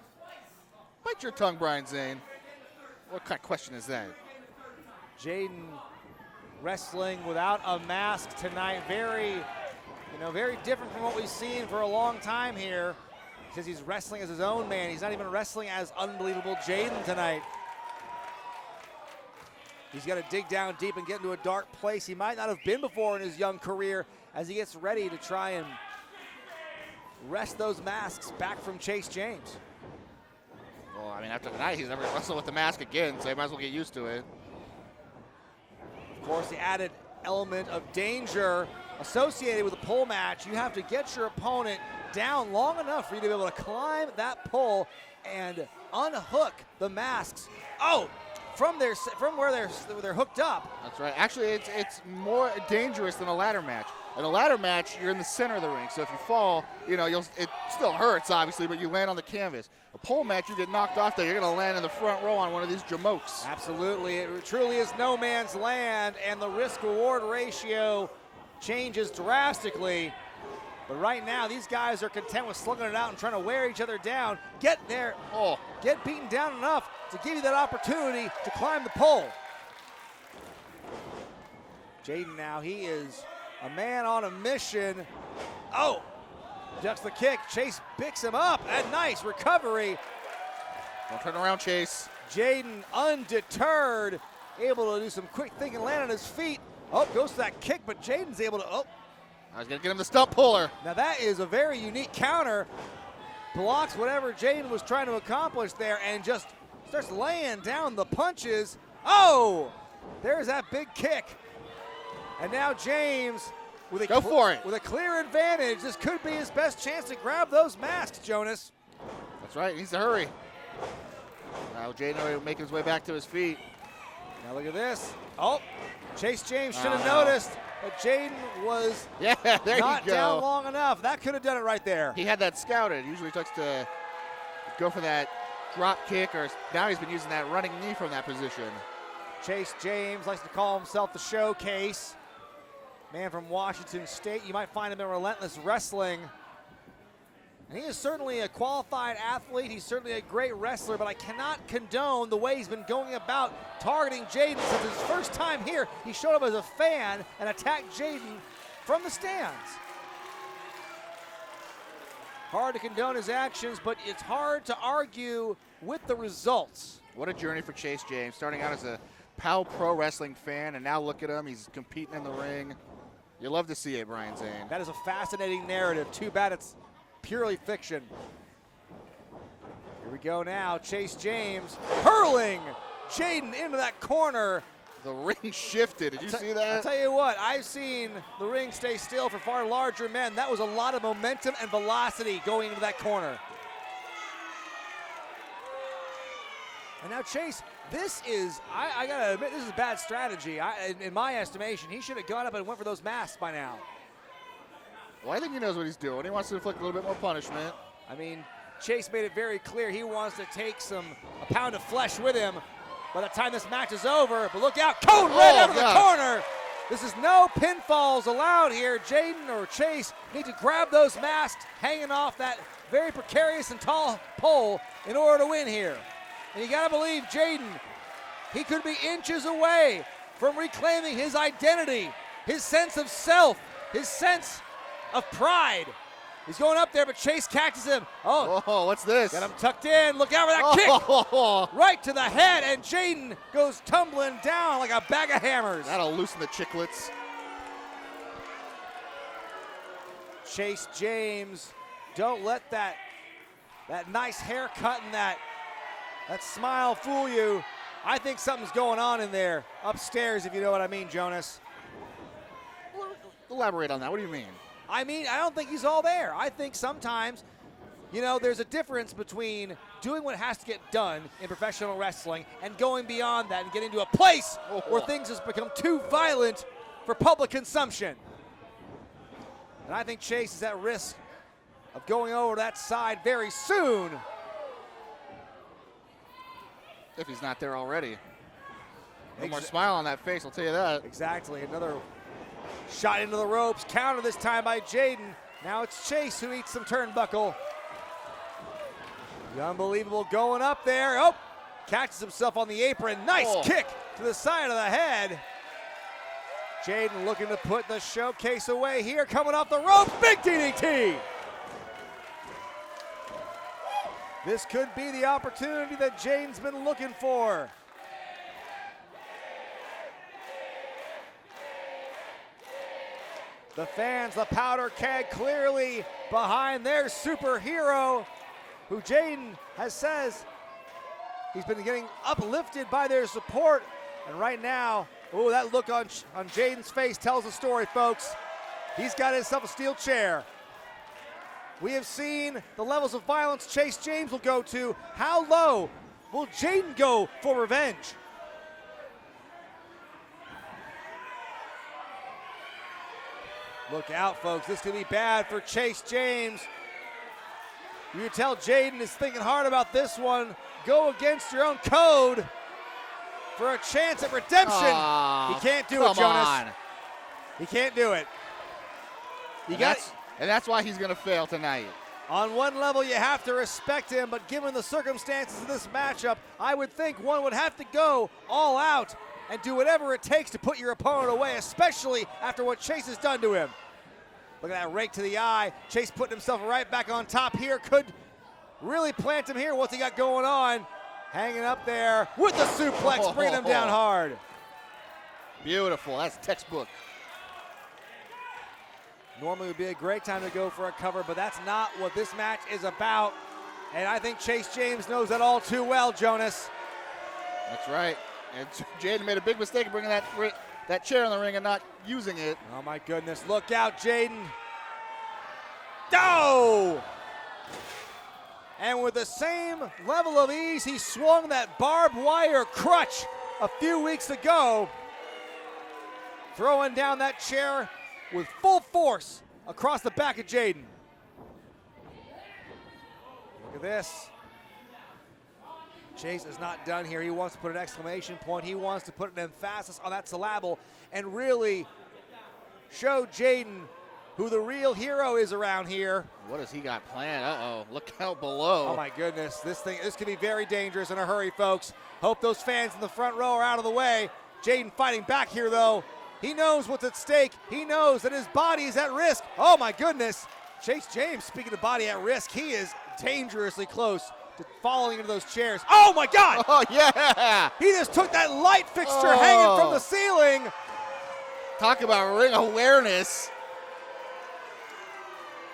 Bite your tongue, Brian Zane. What kind of question is that? Jaiden wrestling without a mask tonight. Very different from what we've seen for a long time here. Says he's wrestling as his own man. He's not even wrestling as unbelievable Jaiden tonight. He's got to dig down deep and get into a dark place he might not have been before in his young career as he gets ready to try and wrest those masks back from Chase James. Well, I mean, after tonight, he's never wrestled with the mask again, so he might as well get used to it. Of course, the added element of danger associated with a pole match, you have to get your opponent down long enough for you to be able to climb that pole and unhook the masks. Oh, from where they're hooked up. That's right. Actually, it's more dangerous than a ladder match. In a ladder match, you're in the center of the ring, so if you fall, it still hurts, obviously, but you land on the canvas. A pole match, you get knocked off there, you're going to land in the front row on one of these jamokes. Absolutely. It truly is no man's land, and the risk-reward ratio changes drastically. But right now, these guys are content with slugging it out and trying to wear each other down. Get there. Get beaten down enough to give you that opportunity to climb the pole. Jaiden now, he is a man on a mission. Oh, ducks the kick. Chase picks him up. And nice recovery. Don't turn around, Chase. Jaiden undeterred, able to do some quick thinking, land on his feet. Oh, goes to that kick, but Jaiden's able to, I was going to get him the stump puller. Now that is a very unique counter. Blocks whatever Jaiden was trying to accomplish there and just starts laying down the punches. Oh, there's that big kick. And now James with a clear advantage. This could be his best chance to grab those masks, Jonas. That's right, he needs to hurry. Now Jaiden making his way back to his feet. Now look at this. Oh, Chase James should have noticed that Jaiden was not down long enough. That could have done it right there. He had that scouted. Usually likes to go for that drop kick, or now he's been using that running knee from that position. Chase James likes to call himself the showcase. Man from Washington State. You might find him in Relentless Wrestling. And he is certainly a qualified athlete. He's certainly a great wrestler, but I cannot condone the way he's been going about targeting Jaiden since his first time here. He showed up as a fan and attacked Jaiden from the stands. Hard to condone his actions, but it's hard to argue with the results. What a journey for Chase James, starting out as a PAL Pro Wrestling fan, and now look at him, he's competing in the ring. You love to see it, Brian Zane. That is a fascinating narrative. Too bad it's purely fiction. Here we go now. Chase James hurling Jaiden into that corner. The ring shifted. Did you see that? I'll tell you what, I've seen the ring stay still for far larger men. That was a lot of momentum and velocity going into that corner. And now Chase, this is, I gotta admit, this is bad strategy. In my estimation, he should have gone up and went for those masks by now. Well, I think he knows what he's doing. He wants to inflict a little bit more punishment. I mean, Chase made it very clear he wants to take a pound of flesh with him by the time this match is over. But look out, code red out of the corner. This is no pinfalls allowed here. Jaiden or Chase need to grab those masks hanging off that very precarious and tall pole in order to win here. And you gotta believe Jaiden, he could be inches away from reclaiming his identity, his sense of self, his sense of pride. He's going up there, but Chase catches him. Oh, what's this? Got him tucked in. Look out for that kick. Right to the head, and Jaiden goes tumbling down like a bag of hammers. That'll loosen the chiclets. Chase James, don't let that nice haircut and that smile fool you. I think something's going on in there upstairs, if you know what I mean, Jonas. Elaborate on that. What do you mean? I mean, I don't think he's all there. I think sometimes, there's a difference between doing what has to get done in professional wrestling and going beyond that and getting to a place where things has become too violent for public consumption. And I think Chase is at risk of going over that side very soon. If he's not there already. No more smile on that face, I'll tell you that. Exactly, another shot into the ropes, counter this time by Jaiden. Now it's Chase who eats some turnbuckle. The unbelievable going up there. Oh, catches himself on the apron. Nice kick to the side of the head. Jaiden looking to put the showcase away here, coming off the rope, big DDT. This could be the opportunity that Jaiden's been looking for. The fans, the powder keg, clearly behind their superhero, who Jaiden says he's been getting uplifted by their support. And right now, oh, that look on Jaiden's face tells the story, folks. He's got himself a steel chair. We have seen the levels of violence Chase James will go to. How low will Jaiden go for revenge? Look out, folks. This could be bad for Chase James. You can tell Jaiden is thinking hard about this one. Go against your own code for a chance at redemption. He can't do it, Jonas. He can't do it. And that's why he's going to fail tonight. On one level, you have to respect him, but given the circumstances of this matchup, I would think one would have to go all out and do whatever it takes to put your opponent away, especially after what Chase has done to him. Look at that rake to the eye. Chase putting himself right back on top here. Could really plant him here. What's he got going on? Hanging up there with the suplex, bringing him down hard. Beautiful, that's textbook. Normally would be a great time to go for a cover, but that's not what this match is about. And I think Chase James knows that all too well, Jonas. That's right. And Jaiden made a big mistake of bringing that chair in the ring and not using it. Oh my goodness, look out, Jaiden. Oh! And with the same level of ease, he swung that barbed wire crutch a few weeks ago, throwing down that chair with full force across the back of Jaiden. Look at this. Chase is not done here. He wants to put an exclamation point. He wants to put an emphasis on that syllable and really show Jaiden who the real hero is around here. What has he got planned? Uh-oh, look out below. Oh my goodness, this could be very dangerous in a hurry, folks. Hope those fans in the front row are out of the way. Jaiden fighting back here, though. He knows what's at stake. He knows that his body is at risk. Oh my goodness. Chase James, speaking of body at risk, he is dangerously close to falling into those chairs. Oh my God! Oh yeah! He just took that light fixture hanging from the ceiling. Talk about ring awareness.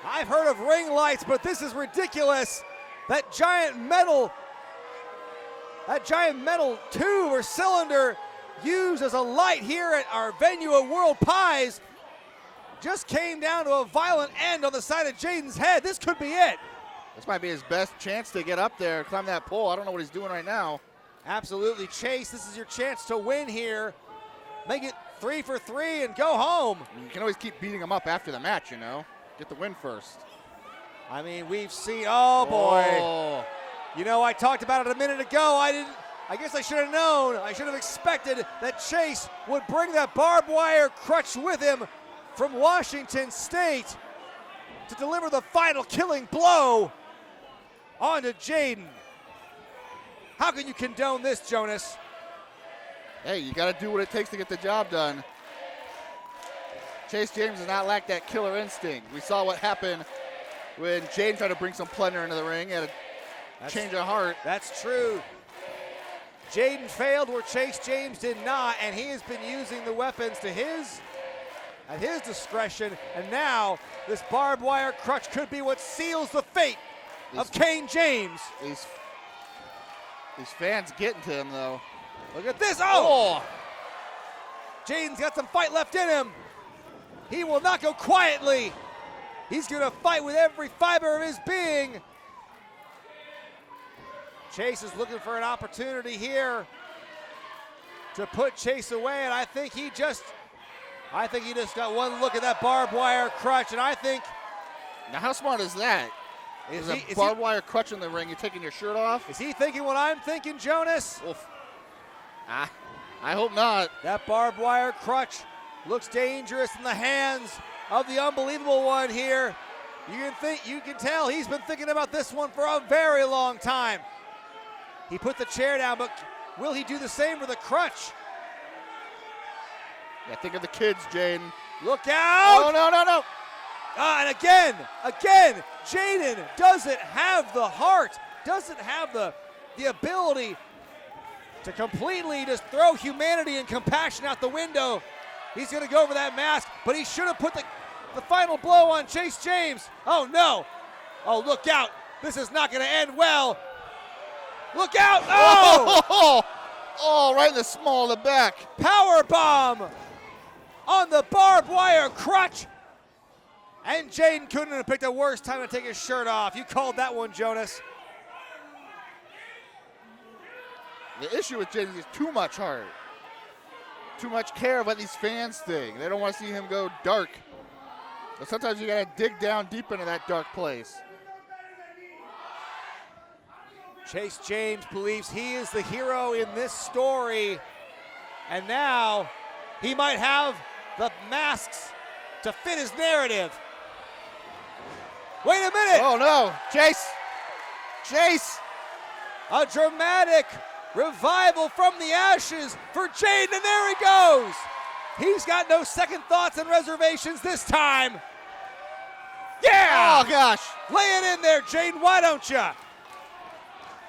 I've heard of ring lights, but this is ridiculous. That giant metal tube or cylinder used as a light here at our venue of World Pies just came down to a violent end on the side of Jaiden's head. This could be it. This might be his best chance to get up there, climb that pole. I don't know what he's doing right now. Absolutely, Chase, this is your chance to win here. Make it 3 for 3 and go home. You can always keep beating him up after the match, you know. Get the win first. I mean, we've seen, oh boy. Oh. You know, I talked about it a minute ago. I guess I should have known. I should have expected that Chase would bring that barbed wire crutch with him from Washington State to deliver the final killing blow onto Jaiden. How can you condone this, Jonas? Hey, you got to do what it takes to get the job done. Chase James does not lack that killer instinct. We saw what happened when Jaiden tried to bring some plunder into the ring. He had a change of heart. That's true. Jaiden failed where Chase James did not, and he has been using the weapons at his discretion. And now this barbed wire crutch could be what seals the fate of Caden James. These fans getting to him, though. Look at this. Oh! Jaiden's got some fight left in him. He will not go quietly. He's going to fight with every fiber of his being. Chase is looking for an opportunity here to put Chase away, and I think he just I think he just got one look at that barbed wire crutch, and I think... Now, how smart is that? Is a barbed wire crutch in the ring, you're taking your shirt off? Is he thinking what I'm thinking, Jonas? Oof. I hope not. That barbed wire crutch looks dangerous in the hands of the unbelievable one here. You can tell he's been thinking about this one for a very long time. He put the chair down, but will he do the same with the crutch? Yeah, think of the kids, Jaiden. Look out! Oh, no. And again, Jaiden doesn't have the heart, doesn't have the ability to completely just throw humanity and compassion out the window. He's gonna go over that mask, but he should have put the final blow on Chase James. Oh no, oh look out, this is not gonna end well. Look out, oh! Oh, right in the small of the back. Power bomb on the barbed wire crutch. And Jaiden couldn't have picked a worse time to take his shirt off. You called that one, Jonas. The issue with Jaiden is too much heart. Too much care of what these fans think. They don't want to see him go dark. But sometimes you gotta dig down deep into that dark place. Chase James believes he is the hero in this story. And now he might have the masks to fit his narrative. Wait a minute. Oh no, Chase. A dramatic revival from the ashes for Jaiden, and there he goes. He's got no second thoughts and reservations this time. Yeah! Oh gosh. Lay it in there, Jaiden, why don't you?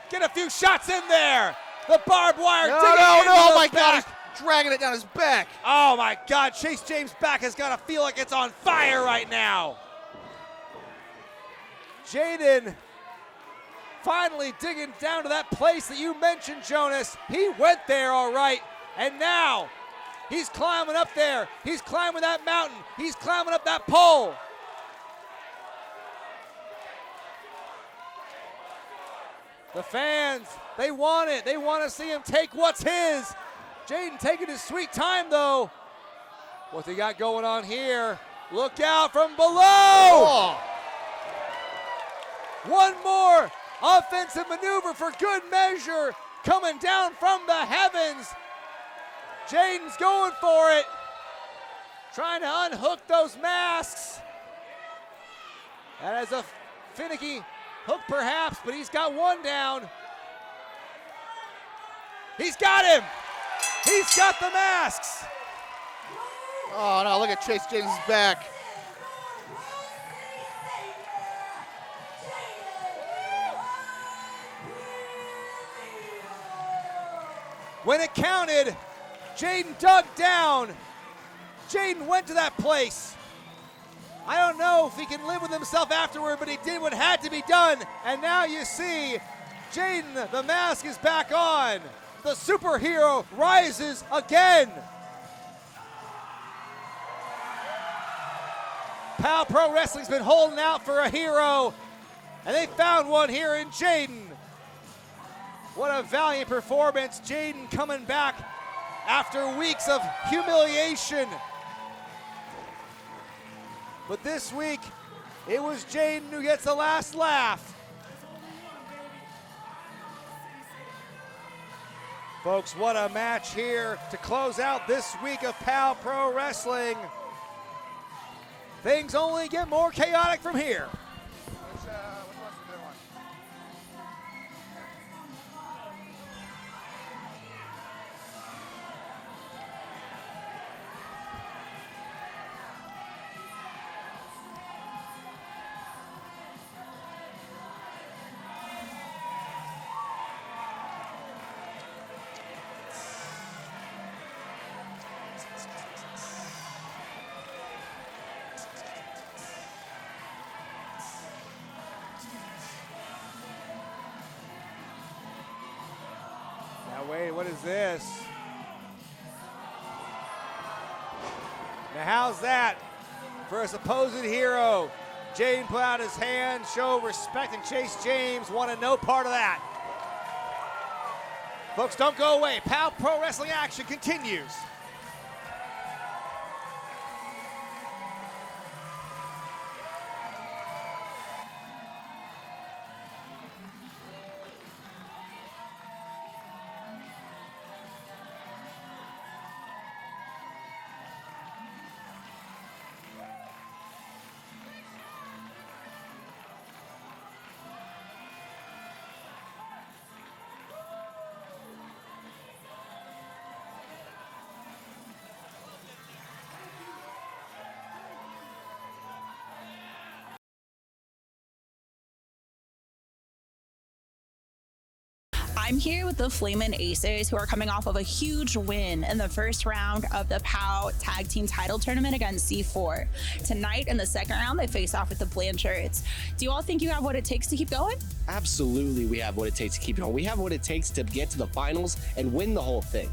Get a few shots in there. The barbed wire digging into oh the my back. God, he's dragging it down his back. Oh my God, Chase James' back has got to feel like it's on fire right now. Jaiden finally digging down to that place that you mentioned, Jonas. He went there all right, and now he's climbing up there. He's climbing that mountain. He's climbing up that pole. The fans, they want it. They want to see him take what's his. Jaiden taking his sweet time, though. What's he got going on here? Look out from below. Oh. One more offensive maneuver for good measure coming down from the heavens. Jaiden's going for it. Trying to unhook those masks. That is a finicky hook perhaps, but he's got one down. He's got him. He's got the masks. Oh no, look at Chase James' back. When it counted, Jaiden dug down. Jaiden went to that place. I don't know if he can live with himself afterward, but he did what had to be done. And now you see Jaiden, the mask is back on. The superhero rises again. PAL Pro Wrestling's been holding out for a hero, and they found one here in Jaiden. What a valiant performance. Jaiden coming back after weeks of humiliation. But this week, it was Jaiden who gets the last laugh. Folks, what a match here to close out this week of PAL Pro Wrestling. Things only get more chaotic from here. Wait, what is this? Now how's that for a supposed hero? Jaiden put out his hand, show respect, and Chase James wanted no part of that. Folks, don't go away. PAL Pro Wrestling action continues. I'm here with the Flamin Aces, who are coming off of a huge win in the first round of the POW Tag Team Title Tournament against C4. Tonight, in the second round, they face off with the Blanchards. Do you all think you have what it takes to keep going? Absolutely, we have what it takes to keep going. We have what it takes to get to the finals and win the whole thing.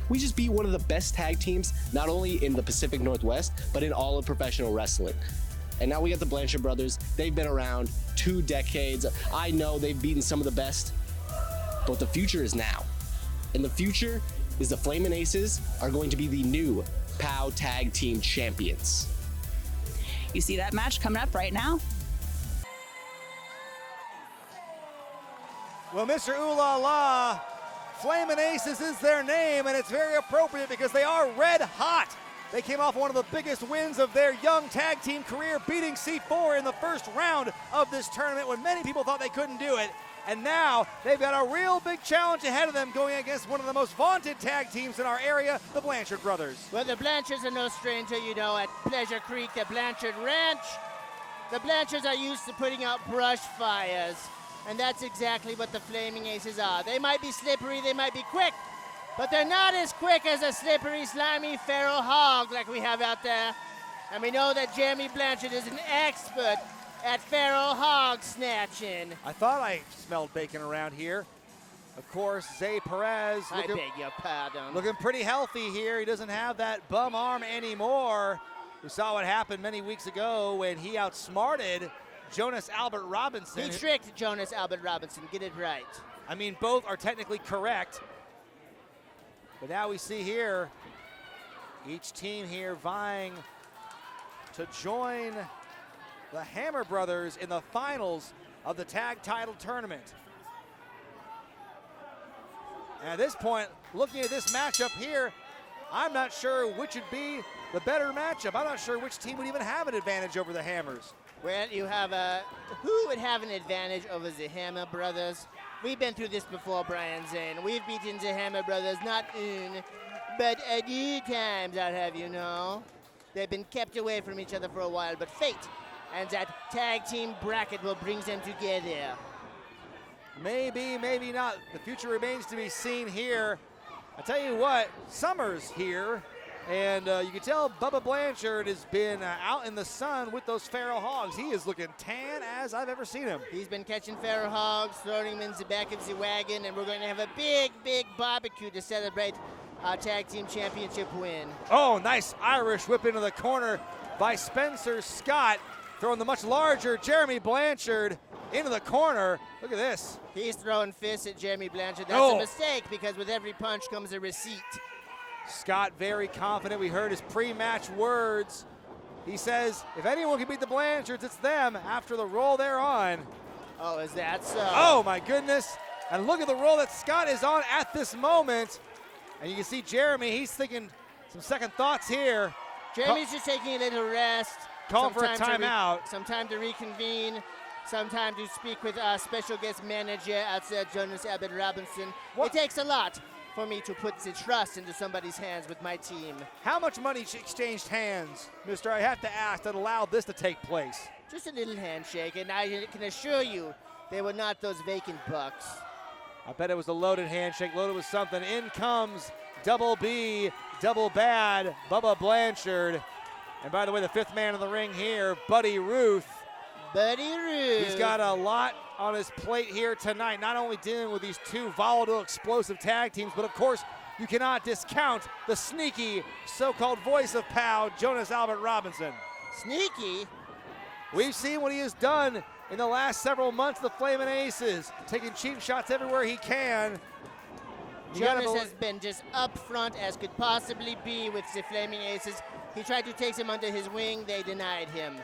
We just beat one of the best tag teams, not only in the Pacific Northwest, but in all of professional wrestling. And now we got the Blanchard brothers. They've been around 2 decades. I know they've beaten some of the best, but the future is now. And the future is the Flamin Aces are going to be the new POW Tag Team Champions. You see that match coming up right now? Well, Mr. Ooh La La, Flamin Aces is their name, and it's very appropriate because they are red hot. They came off one of the biggest wins of their young tag team career, beating C4 in the first round of this tournament when many people thought they couldn't do it. And now they've got a real big challenge ahead of them going against one of the most vaunted tag teams in our area, the Blanchard brothers. Well, the Blanchards are no stranger, you know, at Pleasure Creek, the Blanchard Ranch. The Blanchards are used to putting out brush fires, and that's exactly what the Flaming Aces are. They might be slippery, they might be quick, but they're not as quick as a slippery, slimy, feral hog like we have out there. And we know that Jeremy Blanchard is an expert at feral hog snatching. I thought I smelled bacon around here. Of course, Zay Perez. I beg your pardon. Looking pretty healthy here. He doesn't have that bum arm anymore. We saw what happened many weeks ago when he outsmarted Jonas Albert Robinson. He tricked Jonas Albert Robinson. Get it right. I mean, both are technically correct. But now we see here, each team here vying to join the Hammer Brothers in the finals of the tag title tournament. And at this point, looking at this matchup here, I'm not sure which would be the better matchup. I'm not sure which team would even have an advantage over the Hammers. Well, you have who would have an advantage over the Hammer Brothers? We've been through this before, Brian Zane. We've beaten the Hammer Brothers not one, but a few times, I'll have you know. They've been kept away from each other for a while, but fate and that tag team bracket will bring them together. Maybe, maybe not. The future remains to be seen here. I tell you what, summer's here, and you can tell Bubba Blanchard has been out in the sun with those feral hogs. He is looking tan as I've ever seen him. He's been catching feral hogs, throwing them in the back of the wagon, and we're going to have a big, big barbecue to celebrate our tag team championship win. Oh, nice Irish whip into the corner by Spencer Scott, throwing the much larger Jeremy Blanchard into the corner. Look at this. He's throwing fists at Jeremy Blanchard. That's a mistake because with every punch comes a receipt. Scott very confident. We heard his pre-match words. He says, if anyone can beat the Blanchards, it's them after the roll they're on. Oh, is that so? Oh, my goodness. And look at the roll that Scott is on at this moment. And you can see Jeremy, he's thinking some second thoughts here. Jeremy's just taking a little rest. Call for a timeout. Some time to reconvene. Some time to speak with our special guest manager outside Jonas Albert Robinson. It takes a lot for me to put the trust into somebody's hands with my team. How much money exchanged hands, mister? I have to ask, that allowed this to take place? Just a little handshake, and I can assure you they were not those vacant bucks. I bet it was a loaded handshake, loaded with something. In comes Double B, Double Bad, Bubba Blanchard. And by the way, the fifth man in the ring here, Buddy Ruth. Buddy Ruth. He's got a lot on his plate here tonight, not only dealing with these two volatile, explosive tag teams, but of course, you cannot discount the sneaky so-called voice of POW, Jonas Albert Robinson. Sneaky? We've seen what he has done in the last several months, the Flamin' Aces, taking cheap shots everywhere he can. Jonas has been just up front as could possibly be with the Flaming Aces. He tried to take them under his wing, they denied him.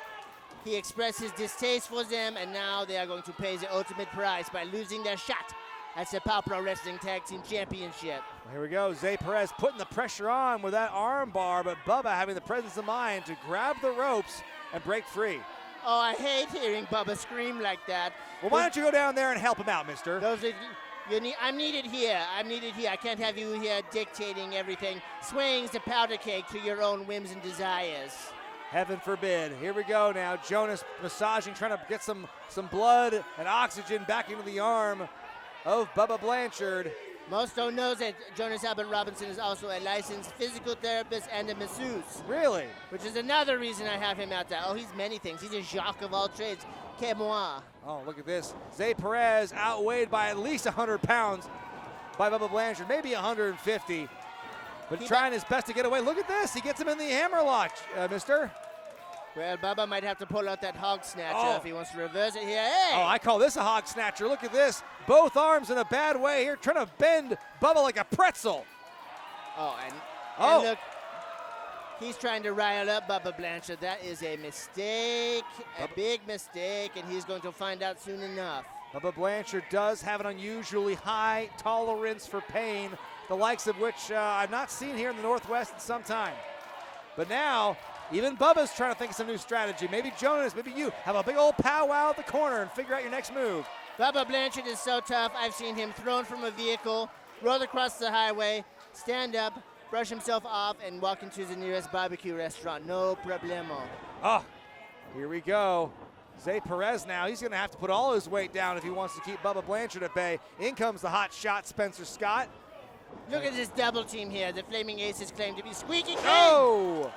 He expressed his distaste for them, and now they are going to pay the ultimate price by losing their shot at the POW Pro Wrestling Tag Team Championship. Well, here we go, Zay Perez putting the pressure on with that arm bar, but Bubba having the presence of mind to grab the ropes and break free. Oh, I hate hearing Bubba scream like that. Well, why don't you go down there and help him out, mister? I'm needed here. I can't have you here dictating everything, swaying the powder cake to your own whims and desires. Heaven forbid. Here we go now. Jonas massaging, trying to get some blood and oxygen back into the arm of Bubba Blanchard. Most don't know that Jonas Albert Robinson is also a licensed physical therapist and a masseuse. Really? Which is another reason I have him out there. Oh, he's many things. He's a Jacques of all trades. Que moi. Oh, look at this. Zay Perez outweighed by at least 100 pounds by Bubba Blanchard, maybe 150. But trying his best to get away. Look at this. He gets him in the hammerlock, mister. Well, Bubba might have to pull out that hog snatcher if he wants to reverse it here. Hey! Oh, I call this a hog snatcher. Look at this. Both arms in a bad way here, trying to bend Bubba like a pretzel. Oh, and look, he's trying to rile up Bubba Blanchard. That is a mistake, a big mistake, and he's going to find out soon enough. Bubba Blanchard does have an unusually high tolerance for pain, the likes of which I've not seen here in the Northwest in some time. But now, even Bubba's trying to think of some new strategy. Maybe Jonas, maybe you have a big old powwow at the corner and figure out your next move. Bubba Blanchard is so tough. I've seen him thrown from a vehicle, roll across the highway, stand up, brush himself off, and walk into the nearest barbecue restaurant. No problemo. Oh, here we go. Zay Perez now, he's going to have to put all his weight down if he wants to keep Bubba Blanchard at bay. In comes the hot shot, Spencer Scott. Look at this double team here. The Flaming Aces claim to be squeaky clean. Oh!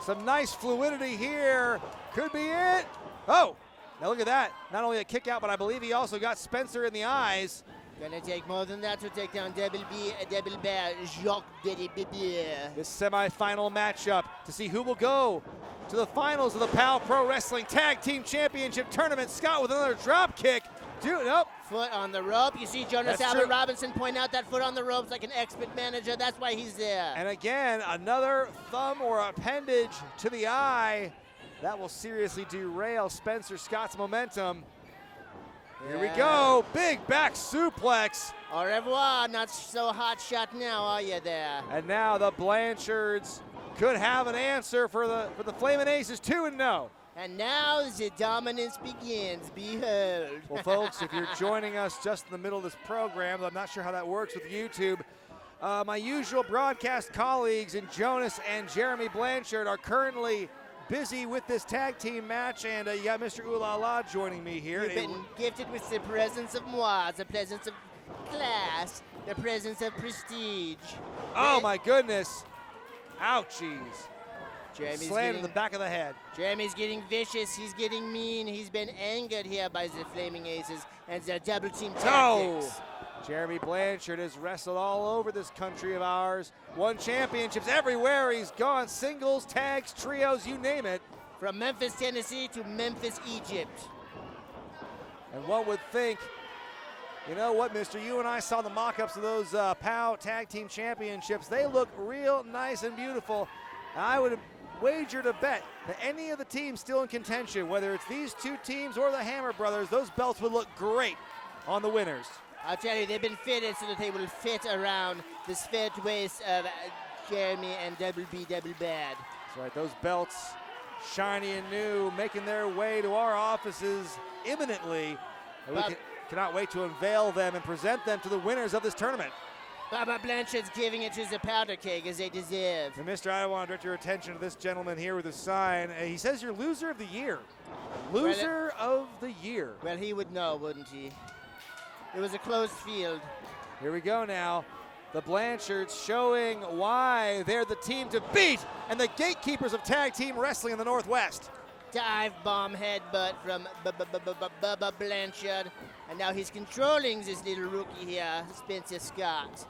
Some nice fluidity here. Could be it. Oh, now look at that. Not only a kick out, but I believe he also got Spencer in the eyes. Gonna take more than that to take down Double B, Double Bear, Jacques Daddy Bibi. This semifinal matchup to see who will go to the finals of the PAL Pro Wrestling Tag Team Championship Tournament. Scott with another drop kick. Dude, nope. Foot on the rope. You see Jonas That's Albert true. Robinson point out that foot on the ropes like an expert manager. That's why he's there. And again, another thumb or appendage to the eye. That will seriously derail Spencer Scott's momentum. Here we go. Big back suplex. Au revoir. Not so hot shot now, are you there? And now the Blanchards could have an answer for the Flamin' Aces 2-0. And now the dominance begins. Behold. Well, folks, if you're joining us just in the middle of this program, I'm not sure how that works with YouTube. My usual broadcast colleagues in Jonas and Jeremy Blanchard are currently busy with this tag team match, and you got Mr. Ooh La La joining me here. You've been gifted with the presence of moi, the presence of class, the presence of prestige. Oh, my goodness. Ouchies. Jeremy's Slammed in the back of the head. Jeremy's getting vicious. He's getting mean. He's been angered here by the Flaming Aces and their double team tactics. Jeremy Blanchard has wrestled all over this country of ours. Won championships everywhere he's gone. Singles, tags, trios, you name it. From Memphis, Tennessee to Memphis, Egypt. And one would think, you know what, mister, you and I saw the mock-ups of those POW Tag Team Championships. They look real nice and beautiful. I would wager to bet that any of the teams still in contention, whether it's these two teams or the Hammer Brothers, those belts would look great on the winners. I'll tell you, they've been fitted so that they will fit around the fit waist of Jeremy and Double B Double Bad. That's right, those belts, shiny and new, making their way to our offices imminently. And we cannot wait to unveil them and present them to the winners of this tournament. Bubba Blanchard's giving it to the powder keg as they deserve. And Mr. I want to direct your attention to this gentleman here with a sign. He says you're loser of the year. Loser of the year. Well, he would know, wouldn't he? It was a closed field. Here we go now. The Blanchards showing why they're the team to beat and the gatekeepers of tag team wrestling in the Northwest. Dive bomb headbutt from Bubba Blanchard. And now he's controlling this little rookie here, Spencer Scott.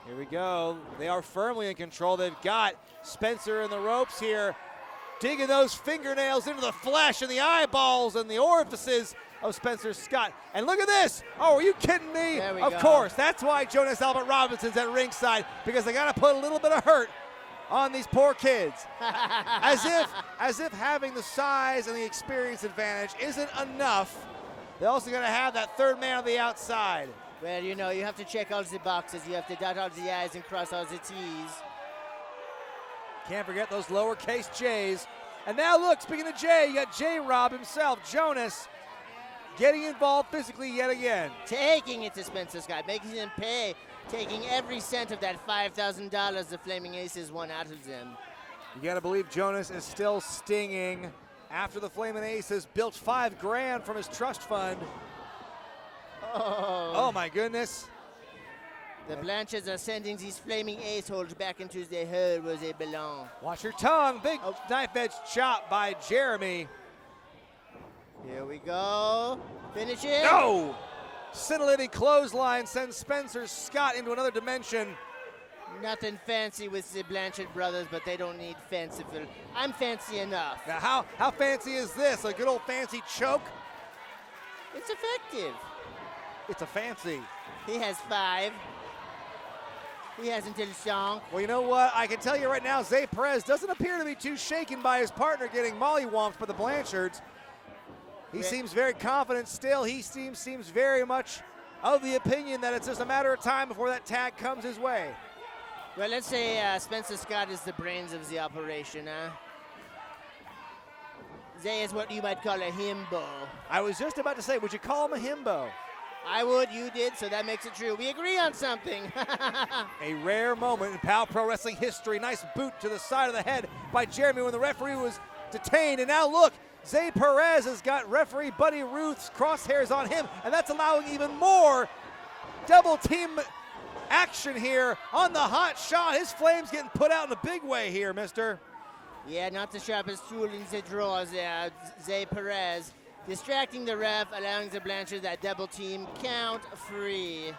Here we go. They are firmly in control. They've got Spencer in the ropes here, digging those fingernails into the flesh and the eyeballs and the orifices of Spencer Scott. And look at this. Oh, are you kidding me? Of course. That's why Jonas Albert Robinson's at ringside, because they got to put a little bit of hurt on these poor kids. as if having the size and the experience advantage isn't enough. They're also going to have that third man on the outside. Well, you know, you have to check all the boxes. You have to dot all the I's and cross all the T's. Can't forget those lowercase J's. And now look, speaking of J, you got J-Rob himself, Jonas, getting involved physically yet again. Taking it to Spencer Scott, making him pay, taking every cent of that $5,000 the Flaming Aces won out of them. You got to believe Jonas is still stinging after the Flamin' Aces built $5,000 from his trust fund. Oh my goodness. The Blanchards are sending these flaming ace holes back into the hole where they belong. Watch your tongue. Big knife edge chop by Jeremy. Here we go. Finish it. No! Scintillating clothesline sends Spencer Scott into another dimension. Nothing fancy with the Blanchard brothers, but they don't need fanciful. I'm fancy enough. Now, how fancy is this? A good old fancy choke? It's effective. It's a fancy. He has 5. He has until song. Well, you know what? I can tell you right now, Zay Perez doesn't appear to be too shaken by his partner getting mollywomped by the Blanchards. He seems very confident still. He seems very much of the opinion that it's just a matter of time before that tag comes his way. Well, let's say Spencer Scott is the brains of the operation, huh? Zay is what you might call a himbo. I was just about to say, would you call him a himbo? I would, you did, so that makes it true. We agree on something. A rare moment in PAL Pro Wrestling history. Nice boot to the side of the head by Jeremy when the referee was detained. And now look, Zay Perez has got referee Buddy Ruth's crosshairs on him, and that's allowing even more double team action here on the hot shot. His flame's getting put out in a big way here, mister. Yeah, not the sharpest tool in the drawer there, Zay Perez. Distracting the ref, allowing the Blanchard that double team count free.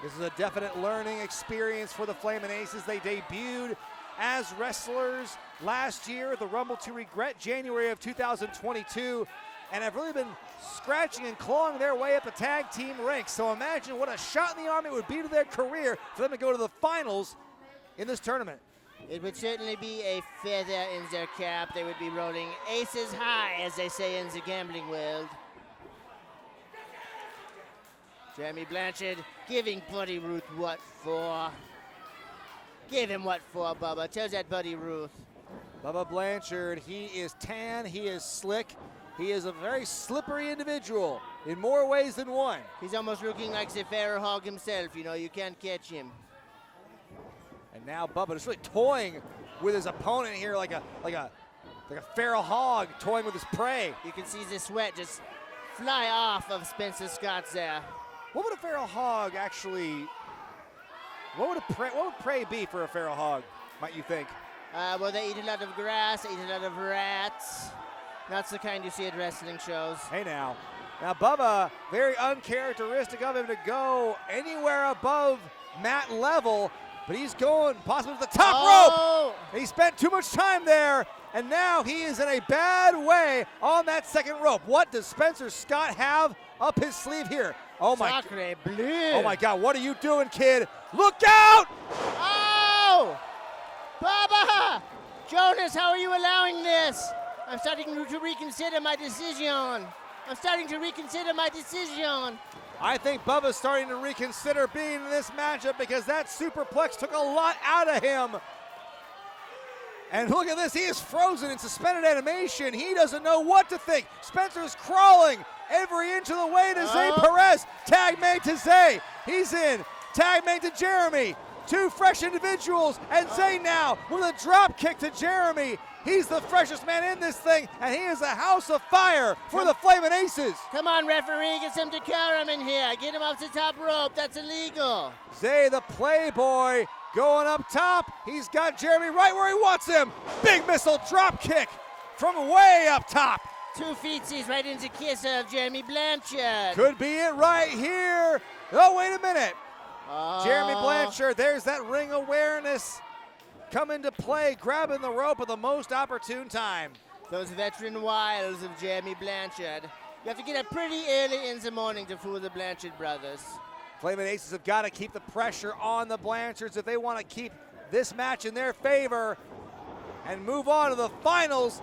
This is a definite learning experience for the Flamin' Aces. They debuted as wrestlers last year at the Rumble to Regret, January of 2022, and have really been scratching and clawing their way up the tag team ranks. So imagine what a shot in the arm it would be to their career for them to go to the finals in this tournament. It would certainly be a feather in their cap. They would be rolling aces high, as they say in the gambling world. Jeremy Blanchard giving Buddy Ruth what for. Give him what for, Bubba. Tell that Buddy Ruth. Bubba Blanchard, he is tan, he is slick. He is a very slippery individual in more ways than one. He's almost looking like the Pharaoh Hog himself. You know, you can't catch him. And now Bubba is really toying with his opponent here like a feral hog toying with his prey. You can see the sweat just fly off of Spencer Scott there. What would a feral hog actually, what would prey be for a feral hog, might you think? Well, they eat a lot of grass, they eat a lot of rats. Not the kind you see at wrestling shows. Hey now Bubba, very uncharacteristic of him to go anywhere above mat level. But he's going possibly to the top rope. He spent too much time there, and now he is in a bad way on that second rope. What does Spencer Scott have up his sleeve here? Oh my God, what are you doing, kid? Look out! Oh! Bubba! Jonas, how are you allowing this? I'm starting to reconsider my decision. I think Bubba's starting to reconsider being in this matchup because that superplex took a lot out of him. And look at this, he is frozen in suspended animation. He doesn't know what to think. Spencer's crawling every inch of the way to Zay Perez. Tag made to Zay. He's in. Tag made to Jeremy. Two fresh individuals, and Zay now with a drop kick to Jeremy. He's the freshest man in this thing, and he is a house of fire for the Flamin' Aces. Come on, referee, get some decorum in here. Get him off the top rope, that's illegal. Zay the Playboy going up top. He's got Jeremy right where he wants him. Big missile drop kick from way up top. 2 feetsies right into kiss of Jeremy Blanchard. Could be it right here. Oh, wait a minute. Jeremy Blanchard, there's that ring awareness come into play, grabbing the rope at the most opportune time. Those veteran wiles of Jeremy Blanchard. You have to get up pretty early in the morning to fool the Blanchard brothers. Flamin' Aces have got to keep the pressure on the Blanchards if they want to keep this match in their favor and move on to the finals.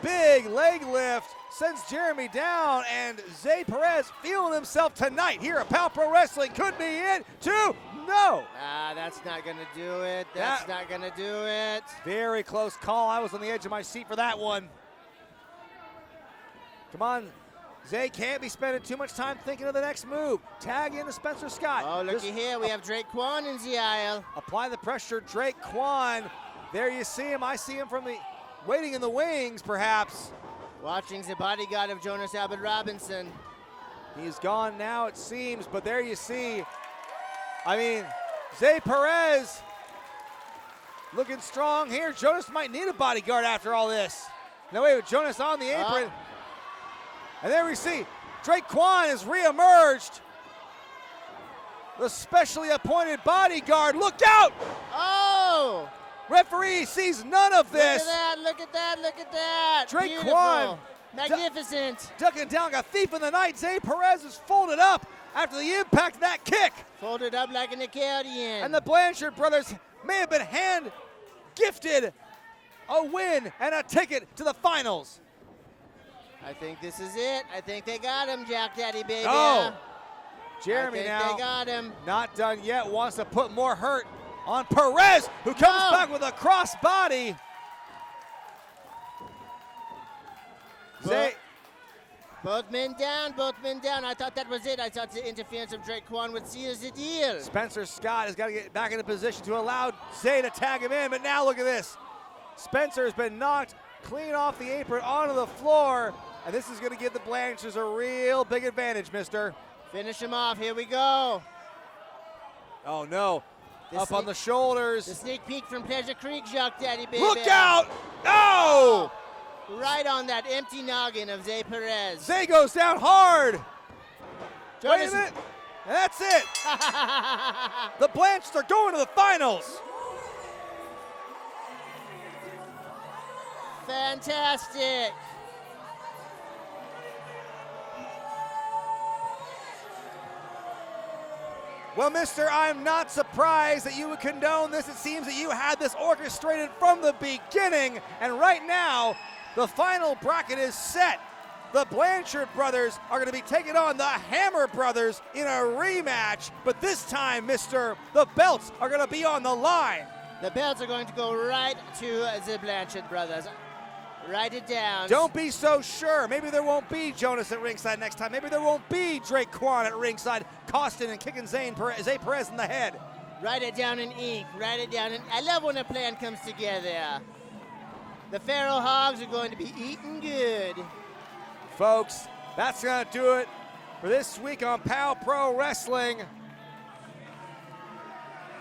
Big leg lift sends Jeremy down, and Zay Perez feeling himself tonight here at PAL Pro Wrestling. Could be it, too. No. That's not going to do it. That's not going to do it. Very close call. I was on the edge of my seat for that one. Come on. Zay can't be spending too much time thinking of the next move. Tag into Spencer Scott. Oh, looky here. We have Drake Kwon in the aisle. Apply the pressure. Drake Kwon. There you see him. I see him from the waiting in the wings, perhaps. Watching the bodyguard of Jonas Albert Robinson. He's gone now, it seems, but there you see. I mean, Zay Perez looking strong here. Jonas might need a bodyguard after all this. No way with Jonas on the apron. And there we see Drake Kwon has reemerged. The specially appointed bodyguard. Look out! Oh! Referee sees none of this. Look at that, look at that, look at that. Drake Beautiful. Kwon. Magnificent. Ducking down like a thief in the night. Zay Perez is folded up after the impact of that kick. Folded up like an accordion. And the Blanchard brothers may have been hand gifted a win and a ticket to the finals. I think this is it. I think they got him, Jack Daddy, baby. Oh, Jeremy I think now. they got him. Not done yet. Wants to put more hurt on Perez, who comes back with a cross body. Both men down, both men down. I thought that was it. I thought the interference of Drake Kwon would seal the deal. Spencer Scott has got to get back into position to allow Zay to tag him in, but now look at this. Spencer has been knocked clean off the apron onto the floor, and this is going to give the Blanchards a real big advantage, mister. Finish him off. Here we go. Oh, no. Up on the shoulders. The sneak peek from Pleasure Creek, Jacques Daddy, baby. Look out! Oh! Right on that empty noggin of Zay Perez. Zay goes down hard. Jonas. Wait a minute. And that's it. The Blanchards are going to the finals. Fantastic. Well, mister, I'm not surprised that you would condone this. It seems that you had this orchestrated from the beginning. And right now, the final bracket is set. The Blanchard brothers are going to be taking on the Hammer brothers in a rematch. But this time, mister, the belts are going to be on the line. The belts are going to go right to the Blanchard brothers. Write it down. Don't be so sure. Maybe there won't be Jonas at ringside next time. Maybe there won't be Drake Kwon at ringside, costing and kicking Zay Perez in the head. Write it down in ink. Write it down. I love when a plan comes together. The Pharaoh Hogs are going to be eating good. Folks, that's going to do it for this week on POW Pro Wrestling.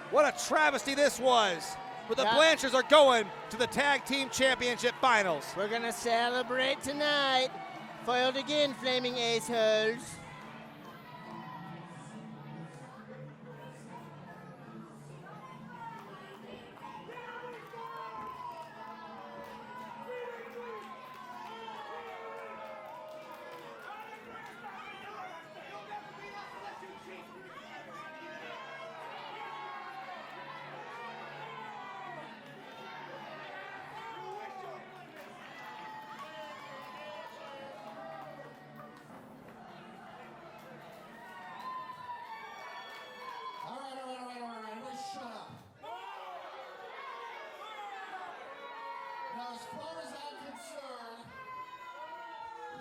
What a travesty this was. But the Blanchards are going to the Tag Team Championship Finals. We're going to celebrate tonight. Foiled again, Flaming Ace Holes. Now, as far as I'm concerned,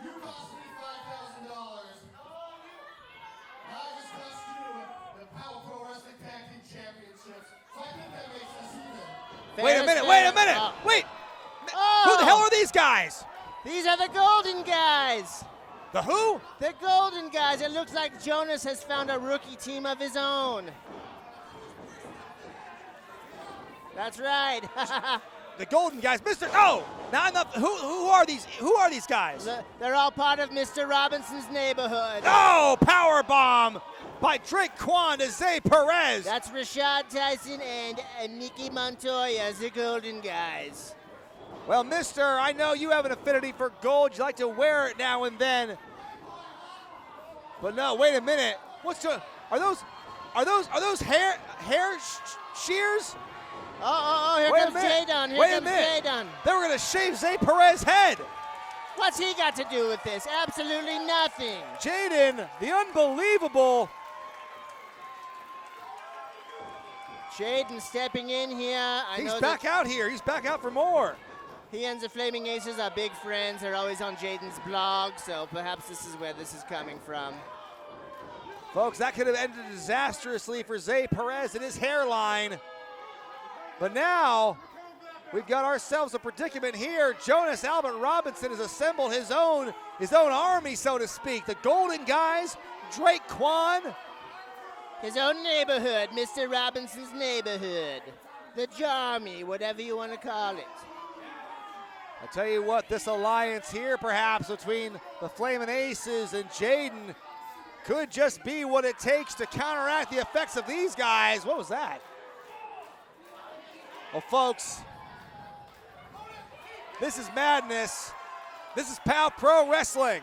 you cost me $5,000. I just cost you the POW Pro Wrestling Tag Team Championships. So I think that makes us even. Wait a minute. Wait. Who the hell are these guys? These are the Golden Guys. The who? The Golden Guys. It looks like Jonas has found a rookie team of his own. That's right. The Golden Guys, Mr. Oh! Now I'm not. Who are these? Who are these guys? They're all part of Mr. Robinson's neighborhood. Oh! Power bomb by Drake Kwon to Zay Perez. That's Rashad Tyson and Mickey Montoya, the Golden Guys. Well, Mister, I know you have an affinity for gold. You like to wear it now and then. But no, wait a minute. Are those hair shears? Here comes Jaiden. Wait a minute. They were going to shave Zay Perez's head. What's he got to do with this? Absolutely nothing. Jaiden, the unbelievable. Jaiden stepping in here. He's back out here. He's back out for more. He and the Flaming Aces are big friends. They're always on Jaiden's blog, so perhaps this is where this is coming from. Folks, that could have ended disastrously for Zay Perez and his hairline. But now, we've got ourselves a predicament here. Jonas Albert Robinson has assembled his own his own army, so to speak. The Golden Guys, Drake Kwon. His own neighborhood, Mr. Robinson's neighborhood. The Jarmy, whatever you want to call it. I tell you what, this alliance here perhaps between the Flamin' Aces and Jaiden could just be what it takes to counteract the effects of these guys. What was that? Well, folks, this is madness. This is POW Pro Wrestling.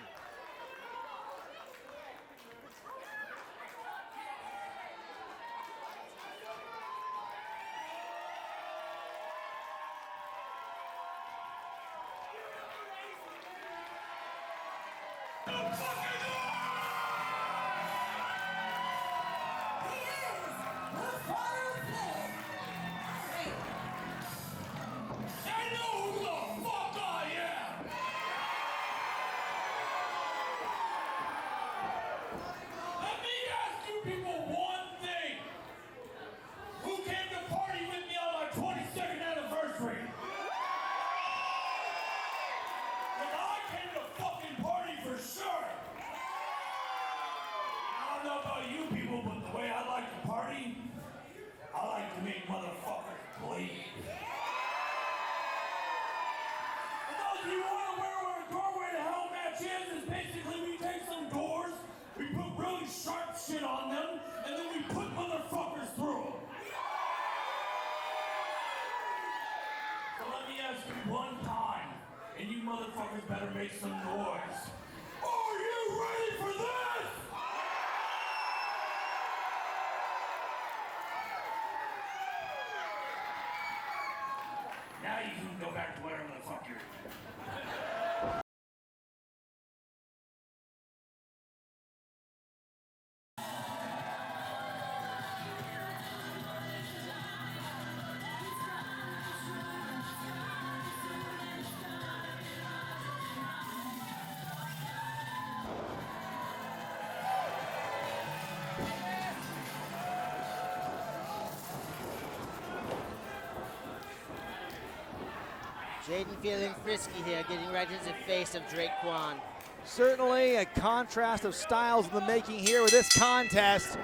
Better make some noise. Are you ready for this? Now you can go back to whatever the fuck you're doing. Jaiden feeling frisky here, getting right into the face of Drake Kwon. Certainly a contrast of styles in the making here with this contest.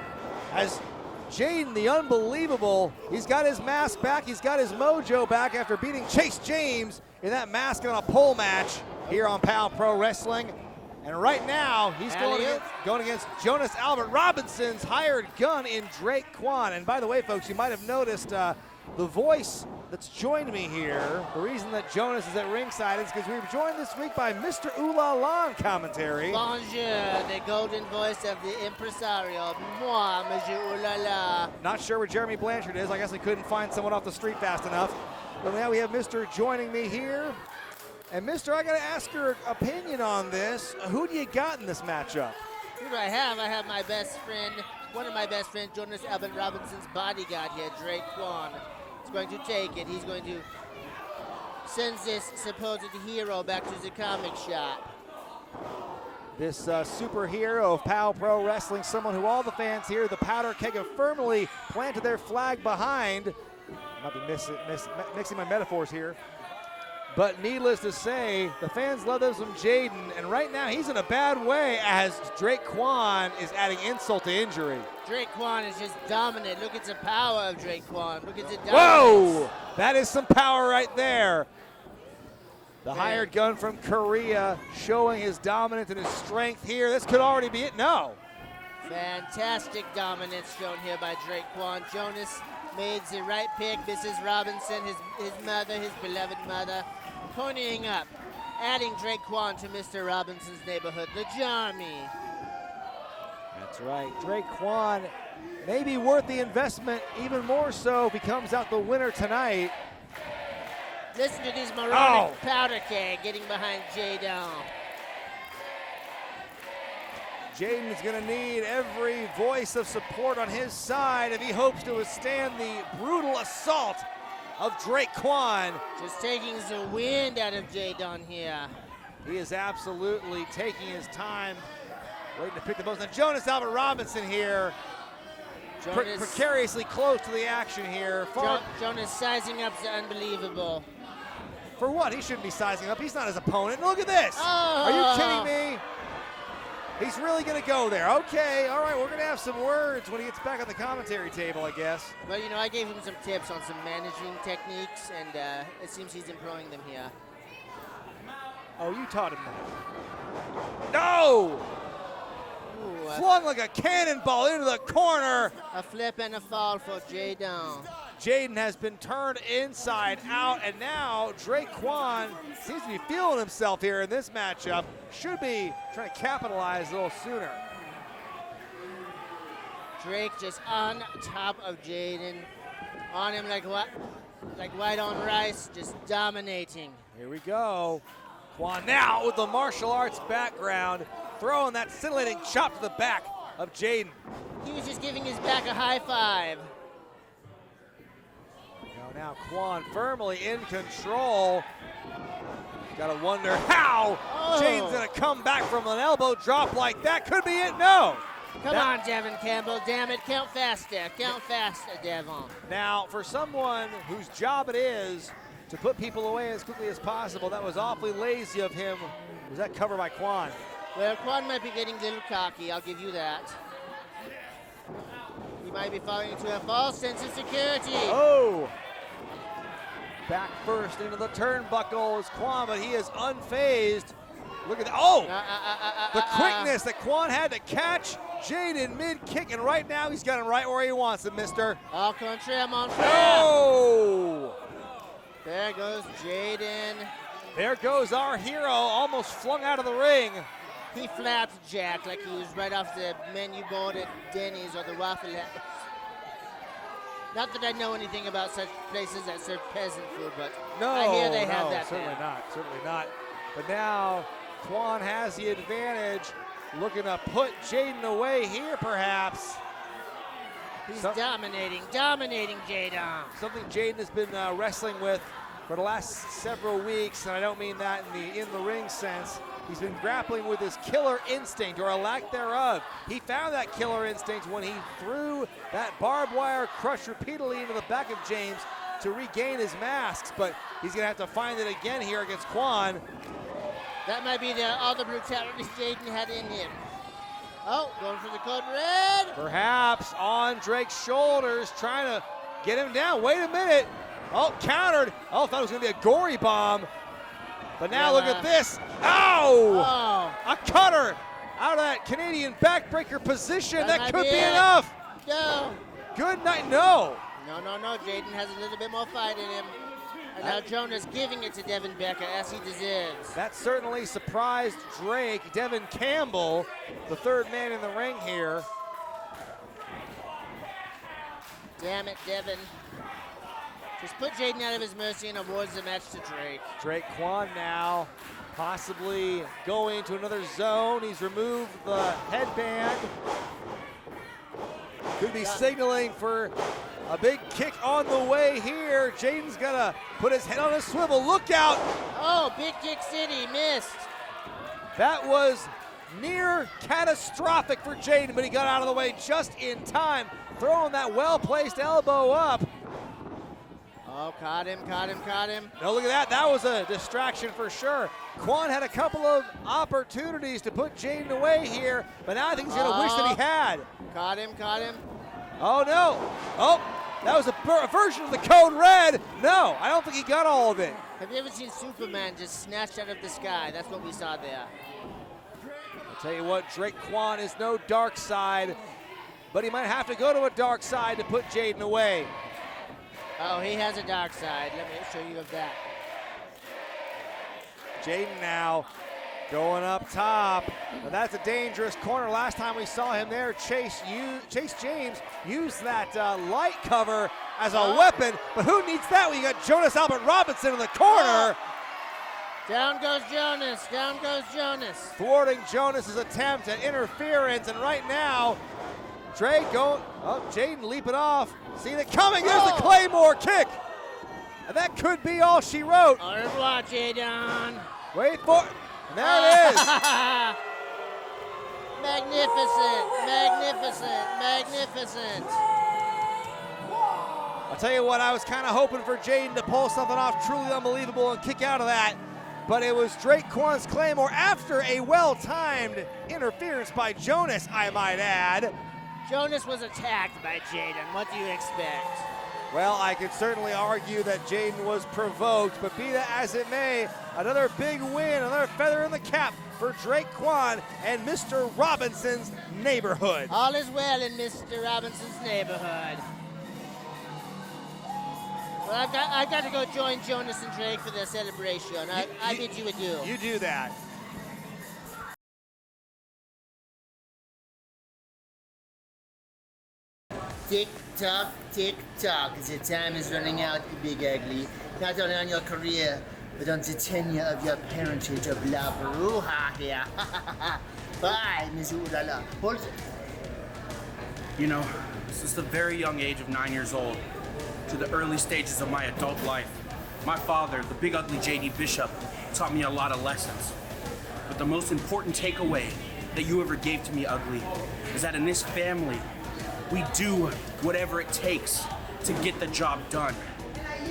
As Jaiden, the unbelievable, he's got his mask back, he's got his mojo back after beating Chase James in that mask on a pole match here on POW Pro Wrestling. And right now, he's going against Jonas Albert Robinson's hired gun in Drake Kwon. And by the way, folks, you might have noticed the voice that's joined me here. The reason that Jonas is at ringside is because we were joined this week by Mr. Ooh La La on commentary. Bonjour, the golden voice of the impresario. Moi, Monsieur Ooh La La. Not sure where Jeremy Blanchard is. I guess I couldn't find someone off the street fast enough. But now we have Mr. joining me here. And Mr., I got to ask your opinion on this. Who do you got in this matchup? Who do I have? I have my best friend, one of my best friends, Jonas Albert Robinson's bodyguard here, Drake Kwon. He's going to take it. He's going to send this supposed hero back to the comic shop. This superhero of POW Pro Wrestling, someone who all the fans here, the Powder Keg, have firmly planted their flag behind. I might be mixing my metaphors here. But needless to say, the fans love them some Jaiden, and right now he's in a bad way as Drake Kwon is adding insult to injury. Drake Kwon is just dominant. Look at the power of Drake Kwon. Look at the dominance. Whoa! That is some power right there. The hired gun from Korea showing his dominance and his strength here. This could already be it. No. Fantastic dominance shown here by Drake Kwon. Jonas made the right pick. Mrs. Robinson, his mother, his beloved mother, ponying up, adding Drake Kwon to Mr. Robinson's neighborhood, the Jarmy. That's right. Drake Kwon may be worth the investment even more so if he comes out the winner tonight. Listen to this moronic powder keg getting behind Jaiden. Jaiden is going to need every voice of support on his side if he hopes to withstand the brutal assault of Drake Kwon. Just taking the wind out of Jaiden here. He is absolutely taking his time, waiting to pick the most. Now Jonas Albert Robinson here, precariously close to the action here. Jonas sizing up the unbelievable. For what? He shouldn't be sizing up. He's not his opponent. Look at this. Are you kidding me? He's really going to go there. Okay, all right, we're going to have some words when he gets back on the commentary table, I guess. Well, you know, I gave him some tips on some managing techniques, and it seems he's employing them here. Oh, you taught him that. No! Ooh, Flung like a cannonball into the corner. A flip and a fall for Jaiden. Jaiden has been turned inside out, and now Drake Kwon seems to be feeling himself here in this matchup. Should be trying to capitalize a little sooner. Drake just on top of Jaiden, on him like white on rice, just dominating. Here we go. Kwon now with the martial arts background, throwing that scintillating chop to the back of Jaiden. He was just giving his back a high five. Now Kwon firmly in control. Gotta wonder how Jaiden's gonna come back from an elbow drop like that. Could be it, no. Come on, Devin Campbell, damn it, count faster, Devon. Now, for someone whose job it is to put people away as quickly as possible, that was awfully lazy of him. Was that covered by Kwon? Well, Kwon might be getting a little cocky, I'll give you that. He might be falling into a false sense of security. Oh! Back first into the turnbuckle is Kwon, but he is unfazed. Look at that. Oh! The quickness that Kwon had to catch Jaiden mid-kick, and right now he's got him right where he wants him, mister. Au contraire, mon frère. Oh! There goes Jaiden. There goes our hero, almost flung out of the ring. He flapped Jack like he was right off the menu board at Denny's or the Waffle House. Not that I know anything about such places that serve peasant food, but I hear they have that. Certainly not, certainly not. But now Kwon has the advantage, looking to put Jaiden away here perhaps. He's dominating Jaiden. Something Jaiden has been wrestling with for the last several weeks, and I don't mean that in the ring sense. He's been grappling with his killer instinct, or a lack thereof. He found that killer instinct when he threw that barbed wire crush repeatedly into the back of James to regain his masks, but he's gonna have to find it again here against Kwon. That might be all the brutality Jaiden had in him. Oh, going for the code red. Perhaps on Drake's shoulders, trying to get him down. Wait a minute. Oh, countered. Oh, thought it was gonna be a gory bomb. But now look at this. Ow! A cutter out of that Canadian backbreaker position. That could be enough. No. Good night. No. No. Jaiden has a little bit more fight in him. And now Jonas giving it to Devin Becker as he deserves. That certainly surprised Drake. Devin Campbell, the third man in the ring here. Damn it, Devin. Just put Jaiden out of his mercy and awards the match to Drake. Drake Kwon now possibly going to another zone. He's removed the headband. Could be signaling for a big kick on the way here. Jaiden's gonna put his head on a swivel. Look out! Oh, big kick city, missed. That was near catastrophic for Jaiden, but he got out of the way just in time, throwing that well-placed elbow up. Oh, caught him. No, look at that. That was a distraction for sure. Kwon had a couple of opportunities to put Jaiden away here, but now I think he's going to wish that he had. Caught him. Oh, no. Oh, that was a version of the code red. No, I don't think he got all of it. Have you ever seen Superman just snatched out of the sky? That's what we saw there. I'll tell you what, Drake Kwon is no dark side, but he might have to go to a dark side to put Jaiden away. Oh, he has a dark side. Let me show you of that. Jaiden now going up top. Now that's a dangerous corner. Last time we saw him there, Chase James used that light cover as a weapon, but who needs that when you got Jonas Albert Robinson in the corner? Down goes Jonas. Thwarting Jonas's attempt at interference, and right now, Drake going, Jaiden leaping off. See it coming, there's the Claymore kick. And that could be all she wrote. Au revoir, Jaiden. Wait for it, and there it is. Magnificent. I'll tell you what, I was kind of hoping for Jaiden to pull something off truly unbelievable and kick out of that. But it was Drake Kwon's Claymore after a well-timed interference by Jonas, I might add. Jonas was attacked by Jaiden. What do you expect? Well, I could certainly argue that Jaiden was provoked, but be that as it may, another big win, another feather in the cap for Drake Kwon and Mr. Robinson's neighborhood. All is well in Mr. Robinson's neighborhood. Well, I got to go join Jonas and Drake for the celebration. I bid you adieu. You do that. Tick tock, the time is running out, Big Ugly. Not only on your career, but on the tenure of your parentage of La Bruja here. Bye, Ms. Ulala. Hold it. You know, since the very young age of 9 years old to the early stages of my adult life, my father, the Big Ugly J.D. Bishop, taught me a lot of lessons. But the most important takeaway that you ever gave to me, Ugly, is that in this family, we do whatever it takes to get the job done.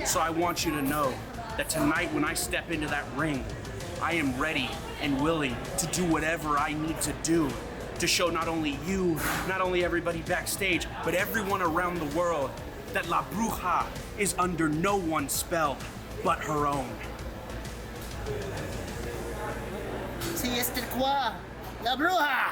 So I want you to know that tonight when I step into that ring, I am ready and willing to do whatever I need to do to show not only you, not only everybody backstage, but everyone around the world that La Bruja is under no one's spell but her own. Sister quoi? La Bruja!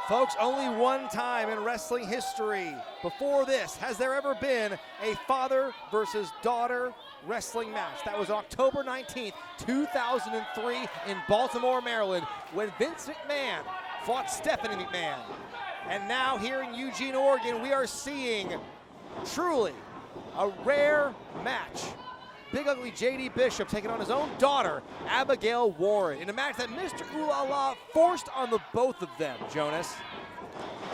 Folks, only one time in wrestling history before this has there ever been a father versus daughter wrestling match. That was October 19th, 2003 in Baltimore, Maryland, when Vince McMahon fought Stephanie McMahon. And now here in Eugene, Oregon, we are seeing truly a rare match. Big Ugly J.D. Bishop taking on his own daughter, Abigail Warren, in a match that Mr. Ooh La La forced on the both of them, Jonas.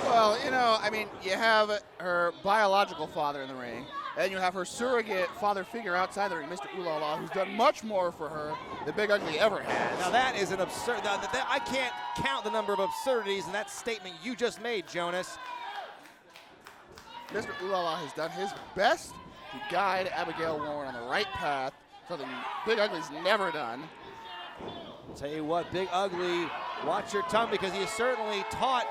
Well, you know, I mean, you have her biological father in the ring, and you have her surrogate father figure outside the ring, Mr. Ooh La La, who's done much more for her than Big Ugly ever has. Now that is an absurd, I can't count the number of absurdities in that statement you just made, Jonas. Mr. Ooh La La has done his best to guide Abigail Warren on the right path, something Big Ugly's never done. I'll tell you what, Big Ugly, watch your tongue, because he has certainly taught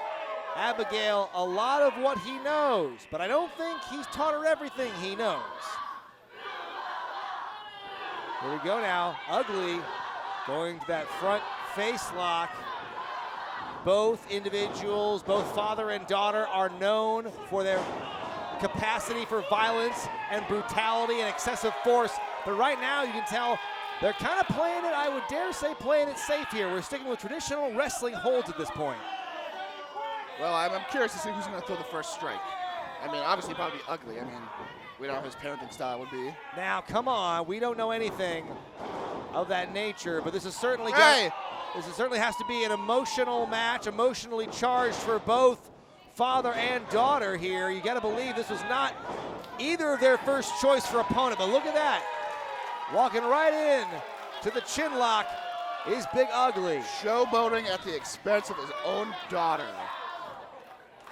Abigail a lot of what he knows, but I don't think he's taught her everything he knows. Here we go now, Ugly going to that front face lock. Both individuals, both father and daughter, are known for their capacity for violence and brutality and excessive force, but right now you can tell they're kind of playing it, I would dare say playing it safe here. We're sticking with traditional wrestling holds at this point. Well, I'm curious to see who's going to throw the first strike. I mean, obviously probably Ugly. I mean, we don't know what his parenting style would be. Now, come on, we don't know anything of that nature, but this is certainly certainly has to be an emotional match, emotionally charged for both father and daughter here. You got to believe this was not either of their first choice for opponent, but look at that. Walking right in to the chin lock is Big Ugly. Showboating at the expense of his own daughter.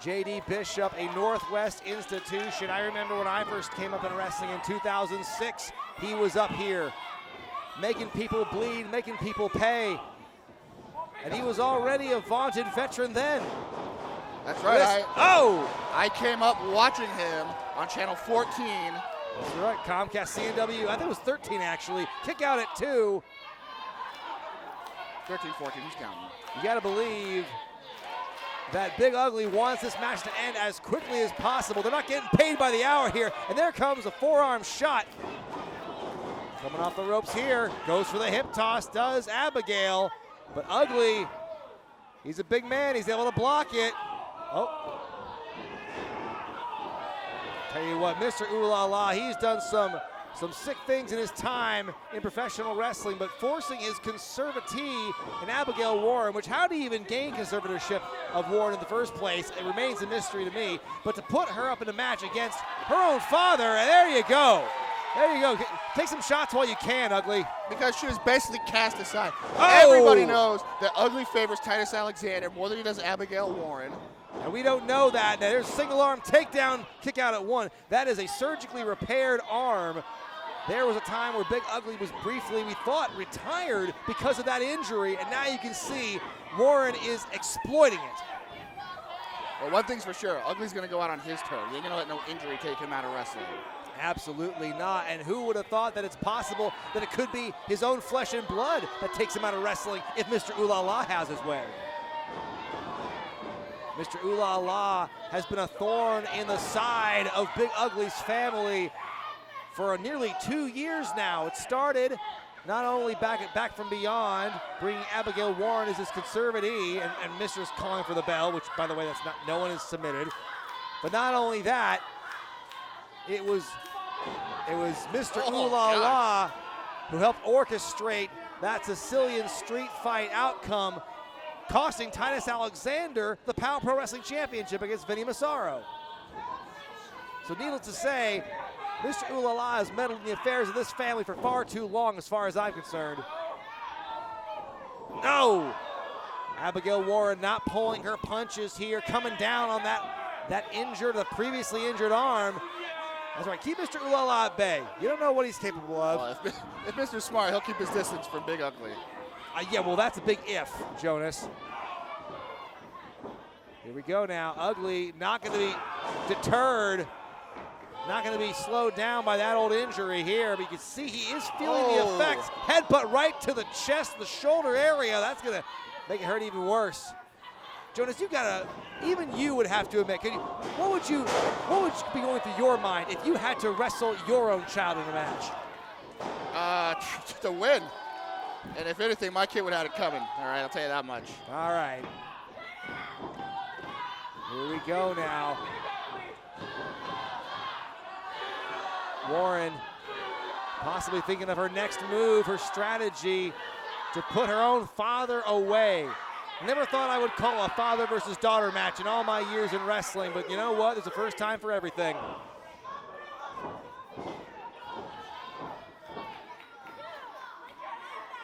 J.D. Bishop, a Northwest institution. I remember when I first came up in wrestling in 2006, he was up here making people bleed, making people pay. And he was already a vaunted veteran then. That's right. I came up watching him on channel 14. That's right, Comcast CNW. I think it was 13 actually. Kick out at 2. 13, 14, who's counting? You gotta believe that Big Ugly wants this match to end as quickly as possible. They're not getting paid by the hour here. And there comes a forearm shot. Coming off the ropes here. Goes for the hip toss, does Abigail. But Ugly, he's a big man. He's able to block it. Oh. Tell you what, Mr. Ooh La La, he's done some sick things in his time in professional wrestling, but forcing his conservatee in Abigail Warren, which how do you even gain conservatorship of Warren in the first place? It remains a mystery to me. But to put her up in a match against her own father, and there you go. There you go. Take some shots while you can, Ugly. Because she was basically cast aside. Oh! Everybody knows that Ugly favors Titus Alexander more than he does Abigail Warren. And we don't know that. Now, there's a single arm takedown, kick out at 1. That is a surgically repaired arm. There was a time where Big Ugly was briefly, we thought, retired because of that injury, and now you can see Warren is exploiting it. Well, one thing's for sure, Ugly's going to go out on his turn. He ain't going to let no injury take him out of wrestling. Absolutely not. And who would have thought that it's possible that it could be his own flesh and blood that takes him out of wrestling if Mr. Ooh La La has his way. Mr. Ooh La La has been a thorn in the side of Big Ugly's family for nearly 2 years now. It started not only back from beyond, bringing Abigail Warren as his conservatee, and Mr.'s calling for the bell, which, by the way, that's not, no one is submitted. But not only that, it was Mr. Ooh La La who helped orchestrate that Sicilian street fight outcome, costing Titus Alexander the Power Pro Wrestling Championship against Vinny Massaro. So needless to say, Mr. Ooh La La has meddled in the affairs of this family for far too long as far as I'm concerned. No! Abigail Warren not pulling her punches here, coming down on the previously injured arm. That's right, keep Mr. Ooh La La at bay. You don't know what he's capable of. Well, if Mr. Smart, he'll keep his distance from Big Ugly. Yeah, well, that's a big if, Jonas. Here we go now. Ugly not going to be deterred, not going to be slowed down by that old injury here. But you can see he is feeling the effects. Headbutt right to the chest, the shoulder area. That's going to make it hurt even worse. Jonas, you gotta, even you would have to admit, what would you be going through your mind if you had to wrestle your own child in a match? To win. And if anything, my kid would have had it coming. All right, I'll tell you that much. All right. Here we go now. Warren possibly thinking of her next move, her strategy to put her own father away. Never thought I would call a father versus daughter match in all my years in wrestling, but you know what? There's a first time for everything.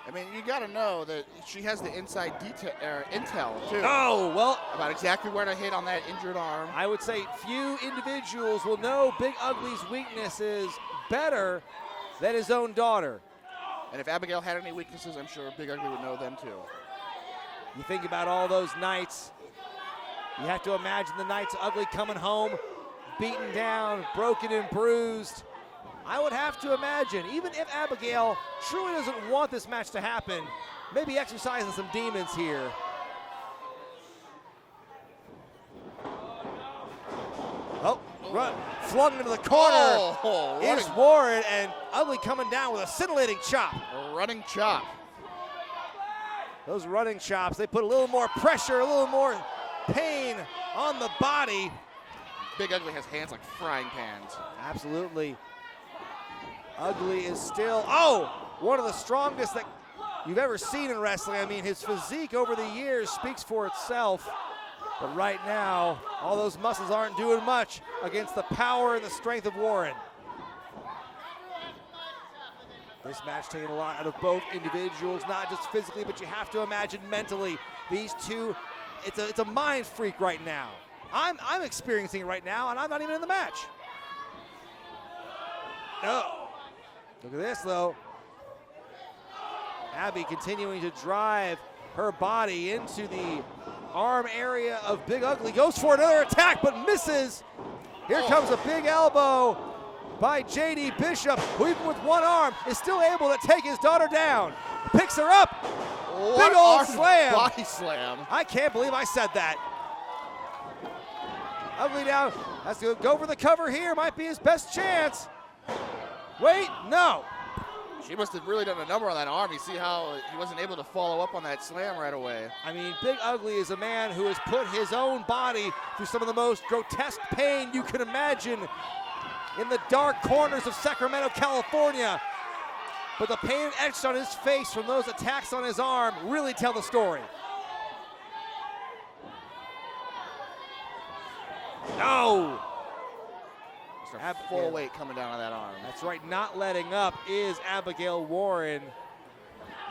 I mean, you got to know that she has the inside intel, too. Oh, well. About exactly where to hit on that injured arm. I would say few individuals will know Big Ugly's weaknesses better than his own daughter. And if Abigail had any weaknesses, I'm sure Big Ugly would know them, too. You think about all those nights. You have to imagine the nights Ugly coming home, beaten down, broken and bruised. I would have to imagine, even if Abigail truly doesn't want this match to happen, maybe exercising some demons here. Oh, run, flung into the corner is Warren, and Ugly coming down with a scintillating chop. A running chop. Those running chops, they put a little more pressure, a little more pain on the body. Big Ugly has hands like frying pans. Absolutely. Ugly is still, one of the strongest that you've ever seen in wrestling. I mean, his physique over the years speaks for itself. But right now, all those muscles aren't doing much against the power and the strength of Warren. This match taking a lot out of both individuals, not just physically, but you have to imagine mentally. These two, it's a mind freak right now. I'm experiencing it right now, and I'm not even in the match. No. Look at this, though. Abby continuing to drive her body into the arm area of Big Ugly. Goes for another attack, but misses. Here comes a big elbow by J.D. Bishop, who even with one arm is still able to take his daughter down. Picks her up. Big old slam. Body slam. I can't believe I said that. Ugly now has to go for the cover here. Might be his best chance. Wait, no. She must have really done a number on that arm. You see how he wasn't able to follow up on that slam right away. I mean, Big Ugly is a man who has put his own body through some of the most grotesque pain you can imagine in the dark corners of Sacramento, California. But the pain etched on his face from those attacks on his arm really tell the story. No. Abigail. Full weight coming down on that arm. That's right, not letting up is Abigail Warren.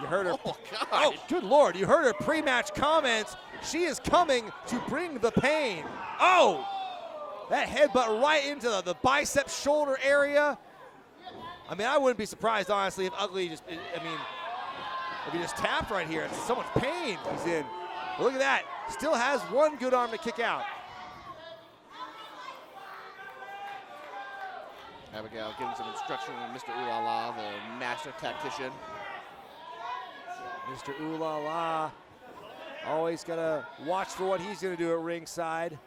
You heard her. Oh, God. Oh, good Lord. You heard her pre-match comments. She is coming to bring the pain. Oh! That headbutt right into the bicep shoulder area. I mean, I wouldn't be surprised, honestly, if Ugly just, if he just tapped right here. It's so much pain he's in. But look at that. Still has one good arm to kick out. Abigail getting some instruction from Mr. Ooh La La, the master tactician. Mr. Ooh La La always gotta watch for what he's gonna do at ringside.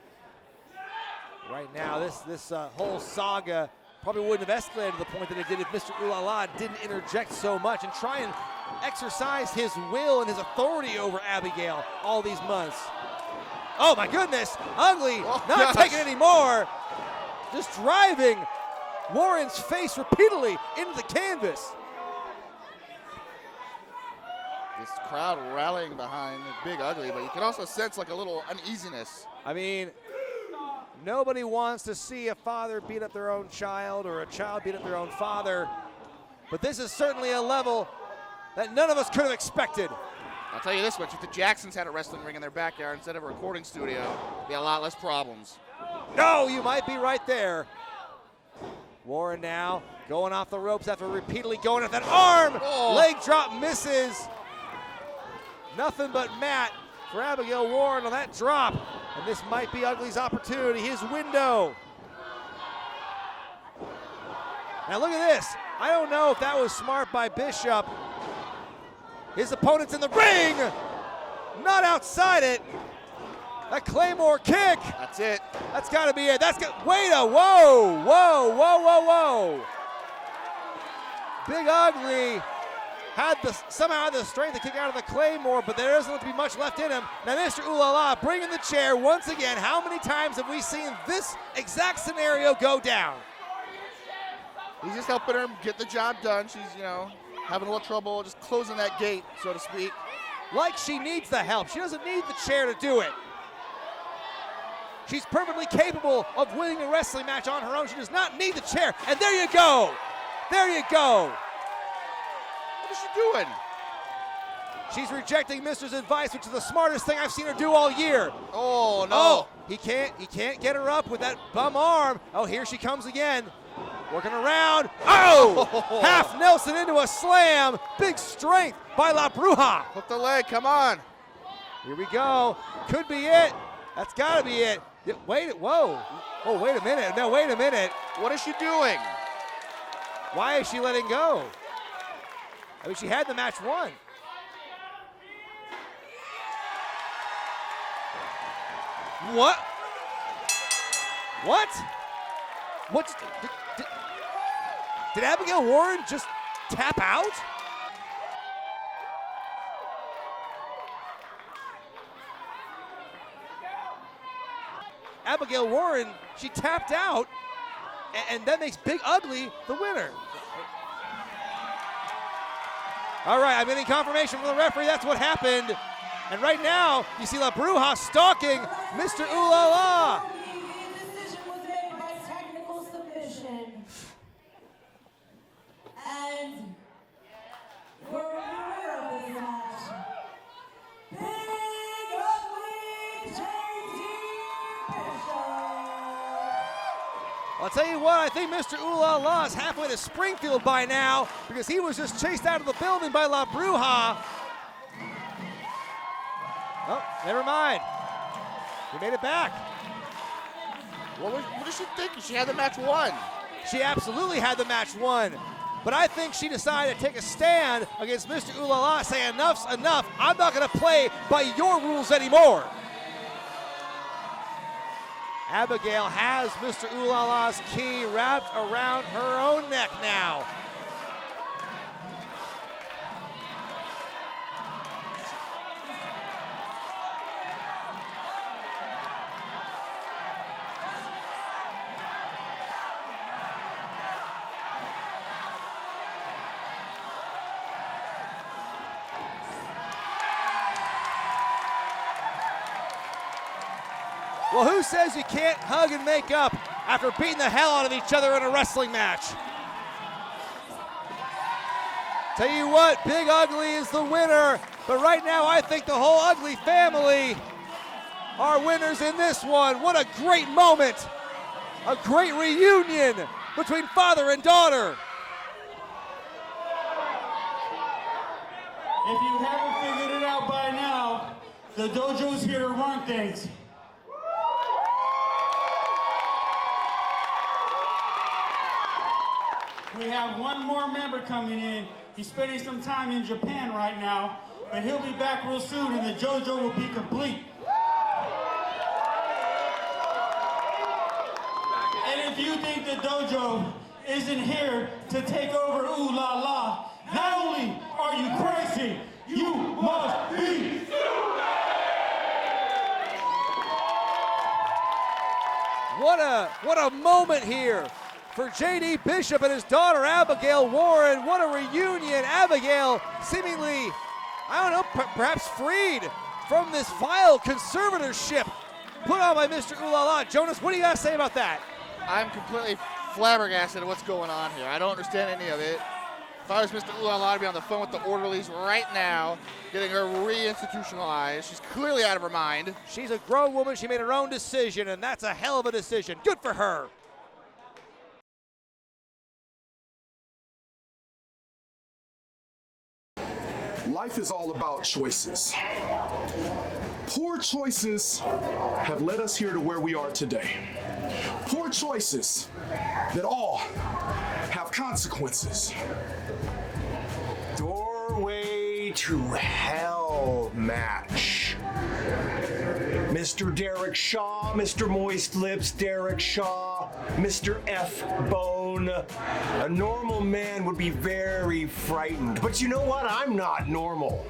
Right now, this whole saga probably wouldn't have escalated to the point that it did if Mr. Ooh La La didn't interject so much and try and exercise his will and his authority over Abigail all these months. Oh my goodness, Ugly not taking any more. Just driving Warren's face repeatedly into the canvas. This crowd rallying behind Big Ugly, but you can also sense like a little uneasiness. I mean, nobody wants to see a father beat up their own child or a child beat up their own father, but this is certainly a level that none of us could have expected. I'll tell you this much, if the Jacksons had a wrestling ring in their backyard instead of a recording studio, there'd be a lot less problems. No, you might be right there. Warren now going off the ropes after repeatedly going at that arm. Oh. Leg drop misses. Nothing but mat for Abigail Warren on that drop. And this might be Ugly's opportunity, his window. Now look at this. I don't know if that was smart by Bishop. His opponent's in the ring. Not outside it. That Claymore kick. That's it. That's got to be it. Wait a, whoa, whoa, whoa, whoa, whoa. Big Ugly somehow had the strength to kick out of the Claymore, but there doesn't look to be much left in him. Now Mr. Ooh La La bringing the chair once again. How many times have we seen this exact scenario go down? He's just helping her get the job done. She's, having a little trouble just closing that gate, so to speak. Like she needs the help. She doesn't need the chair to do it. She's perfectly capable of winning a wrestling match on her own. She does not need the chair. And there you go. There you go. What is she doing? She's rejecting Mister's advice, which is the smartest thing I've seen her do all year. Oh, no. Oh, he can't get her up with that bum arm. Oh, here she comes again. Working around. Oh! Half Nelson into a slam. Big strength by La Bruja. Hook the leg, come on. Here we go. Could be it. That's got to be it. Whoa. Oh, wait a minute. No, wait a minute. What is she doing? Why is she letting go? I mean, she had the match won. What? Did Abigail Warren just tap out? Abigail Warren, she tapped out and that makes Big Ugly the winner. All right, I'm getting confirmation from the referee. That's what happened. And right now, you see La Bruja stalking Mr. Ooh La La. The decision was made by technical submission. And for the winner of this match, Big Ugly Jaiden Bishop. I'll tell you what, I think Mr. Ooh La La is halfway to Springfield by now because he was just chased out of the building by La Bruja. Oh, never mind. He made it back. What did she think? She had the match won. She absolutely had the match won. But I think she decided to take a stand against Mr. Ooh La La, say enough's enough. I'm not going to play by your rules anymore. Abigail has Mr. Ooh La La's key wrapped around her own neck now. Well, who says you can't hug and make up after beating the hell out of each other in a wrestling match. Tell you what, Big Ugly is the winner, but right now I think the whole Ugly family are winners in this one. What a great moment. A great reunion between father and daughter. If you haven't figured it out by now, the dojo's here to run things. We have one more member coming in. He's spending some time in Japan right now, but he'll be back real soon and the dojo will be complete. And if you think the dojo isn't here to take over Ooh La La, not only are you crazy, you must be stupid! What a moment here for J.D. Bishop and his daughter Abigail Warren. What a reunion. Abigail seemingly, I don't know, perhaps freed from this vile conservatorship put on by Mr. Ooh La La. Jonas, what do you got to say about that? I'm completely flabbergasted at what's going on here. I don't understand any of it. If I was Mr. Ooh La La, I'd be on the phone with the orderlies right now, getting her reinstitutionalized. She's clearly out of her mind. She's a grown woman. She made her own decision, and that's a hell of a decision. Good for her. Life is all about choices. Poor choices have led us here to where we are today. Poor choices that all have consequences. Doorway to Hell match. Mr. Derrick Shaw, Mr. Moist Lips, Derrick Shaw, Mr. F. Bone. A normal man would be very frightened. But you know what? I'm not normal.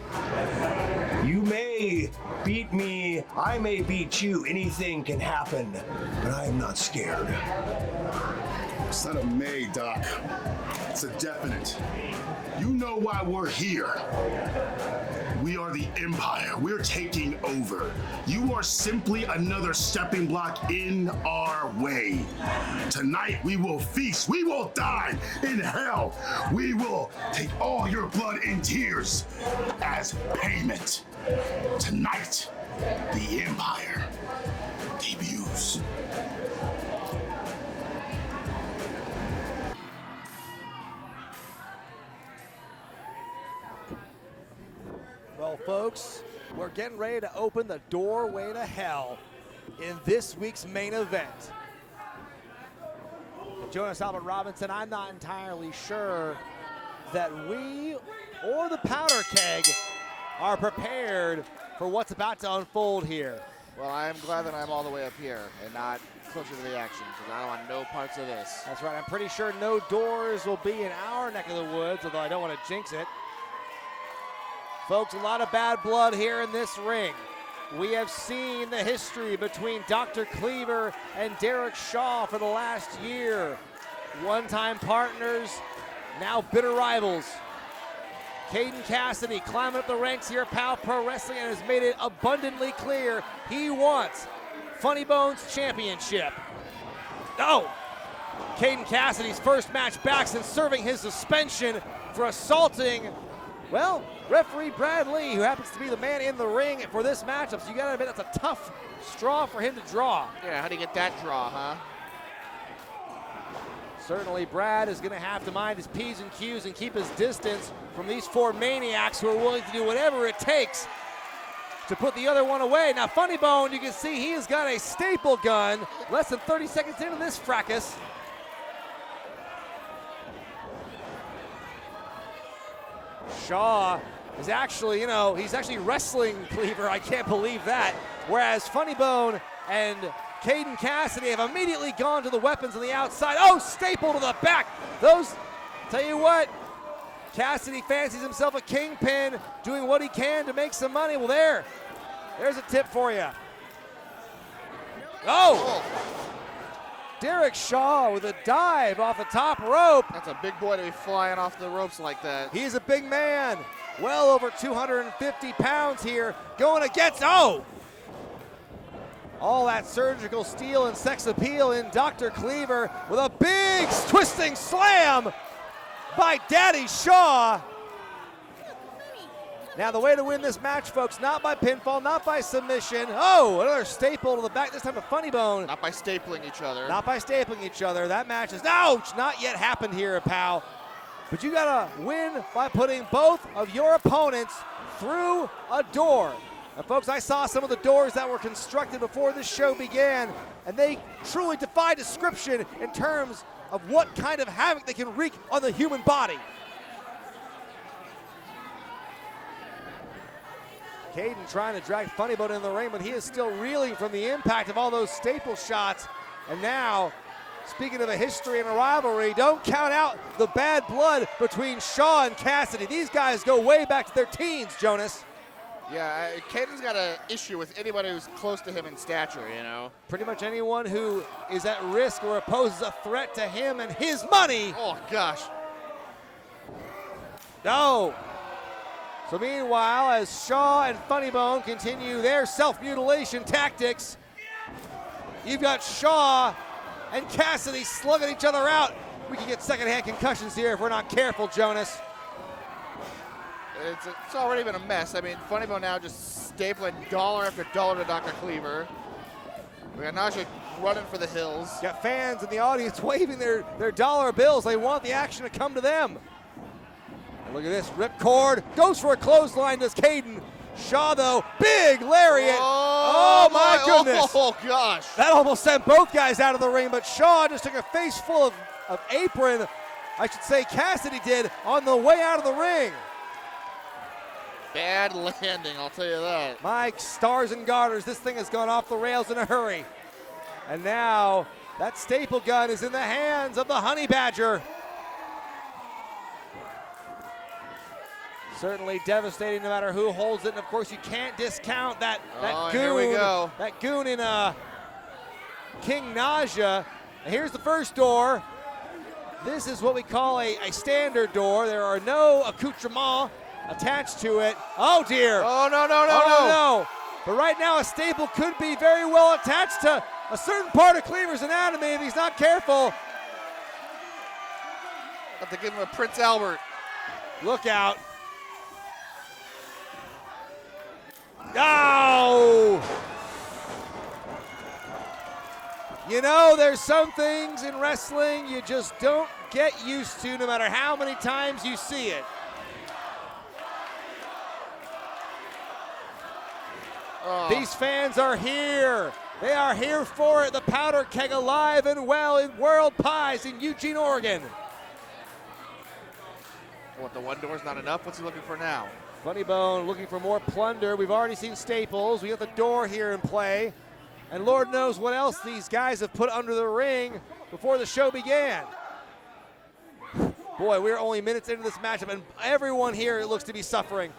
You may beat me, I may beat you, anything can happen, but I am not scared. It's not a may, Doc. It's a definite. You know why we're here. We are the Empire. We're taking over. You are simply another stepping block in our way. Tonight we will feast. We will die in hell. We will take all your blood and tears as payment. Tonight, the Empire debuts. Well, folks, we're getting ready to open the doorway to hell in this week's main event. Jonas Albert Robinson, I'm not entirely sure that we or the powder keg are prepared for what's about to unfold here. Well, I'm glad that I'm all the way up here and not closer to the action, because I don't want no parts of this. That's right. I'm pretty sure no doors will be in our neck of the woods, although I don't want to jinx it. Folks, a lot of bad blood here in this ring. We have seen the history between Dr. Kliever and Derrick Shaw for the last year. One-time partners, now bitter rivals. Caden Cassidy climbing up the ranks here at POW Pro Wrestling and has made it abundantly clear he wants Funnybone's championship. Oh! Caden Cassidy's first match back since serving his suspension for assaulting, well, referee Brad Lee, who happens to be the man in the ring for this matchup. So you gotta admit, that's a tough straw for him to draw. Yeah, how do you get that draw, huh? Certainly Brad is gonna have to mind his P's and Q's and keep his distance from these four maniacs who are willing to do whatever it takes to put the other one away. Now Funnybone, you can see he has got a staple gun. Less than 30 seconds into this fracas. Shaw is actually, he's actually wrestling Kliever. I can't believe that. Whereas Funnybone and Caden Cassidy have immediately gone to the weapons on the outside. Oh, staple to the back. Those, tell you what, Cassidy fancies himself a kingpin, doing what he can to make some money. Well, there's a tip for you. Oh! Derrick Shaw with a dive off the top rope. That's a big boy to be flying off the ropes like that. He's a big man. Well over 250 pounds here. Going against, oh! All that surgical steel and sex appeal in Dr. Kliever with a big twisting slam by Daddy Shaw. Now the way to win this match, folks, not by pinfall, not by submission. Oh, another staple to the back, this time to Funnybone. Not by stapling each other. Not by stapling each other. That match is, ouch, not yet happened here, pal. But you gotta win by putting both of your opponents through a door. And folks, I saw some of the doors that were constructed before this show began, and they truly defy description in terms of what kind of havoc they can wreak on the human body. Caden trying to drag Funnybone in the ring, but he is still reeling from the impact of all those staple shots. And now, speaking of a history and a rivalry, don't count out the bad blood between Shaw and Cassidy. These guys go way back to their teens, Jonas. Yeah, Caden's got an issue with anybody who's close to him in stature, you know. Pretty much anyone who is at risk or poses a threat to him and his money. Oh, gosh. No. So meanwhile, as Shaw and Funnybone continue their self-mutilation tactics, you've got Shaw and Cassidy slugging each other out. We can get secondhand concussions here if we're not careful, Jonas. It's already been a mess. I mean, Funnybone now just stapling dollar after dollar to Dr. Kliever. We got Naja running for the hills. Got fans in the audience waving their dollar bills. They want the action to come to them. Look at this, ripcord, goes for a clothesline, does Caden. Shaw though, big lariat. Oh my goodness. Oh gosh. That almost sent both guys out of the ring, but Shaw just took a face full of apron, I should say Cassidy did, on the way out of the ring. Bad landing, I'll tell you that. Mike, stars and garters, this thing has gone off the rails in a hurry. And now, that staple gun is in the hands of the Honey Badger. Certainly devastating no matter who holds it, and of course you can't discount that goon. Here we go. That goon in King Naja. And here's the first door. This is what we call a standard door. There are no accoutrements attached to it. Oh dear. Oh no, no, no, oh, no. But right now a staple could be very well attached to a certain part of Kliever's anatomy if he's not careful. Have to give him a Prince Albert. Look out. Oh! You know, there's some things in wrestling you just don't get used to no matter how many times you see it. Oh. These fans are here. They are here for it. The Powder Keg alive and well in World Pies in Eugene, Oregon. What, the one door's not enough? What's he looking for now? Funnybone looking for more plunder. We've already seen staples. We got the door here in play. And Lord knows what else these guys have put under the ring before the show began. Boy, we're only minutes into this matchup, and everyone here looks to be suffering.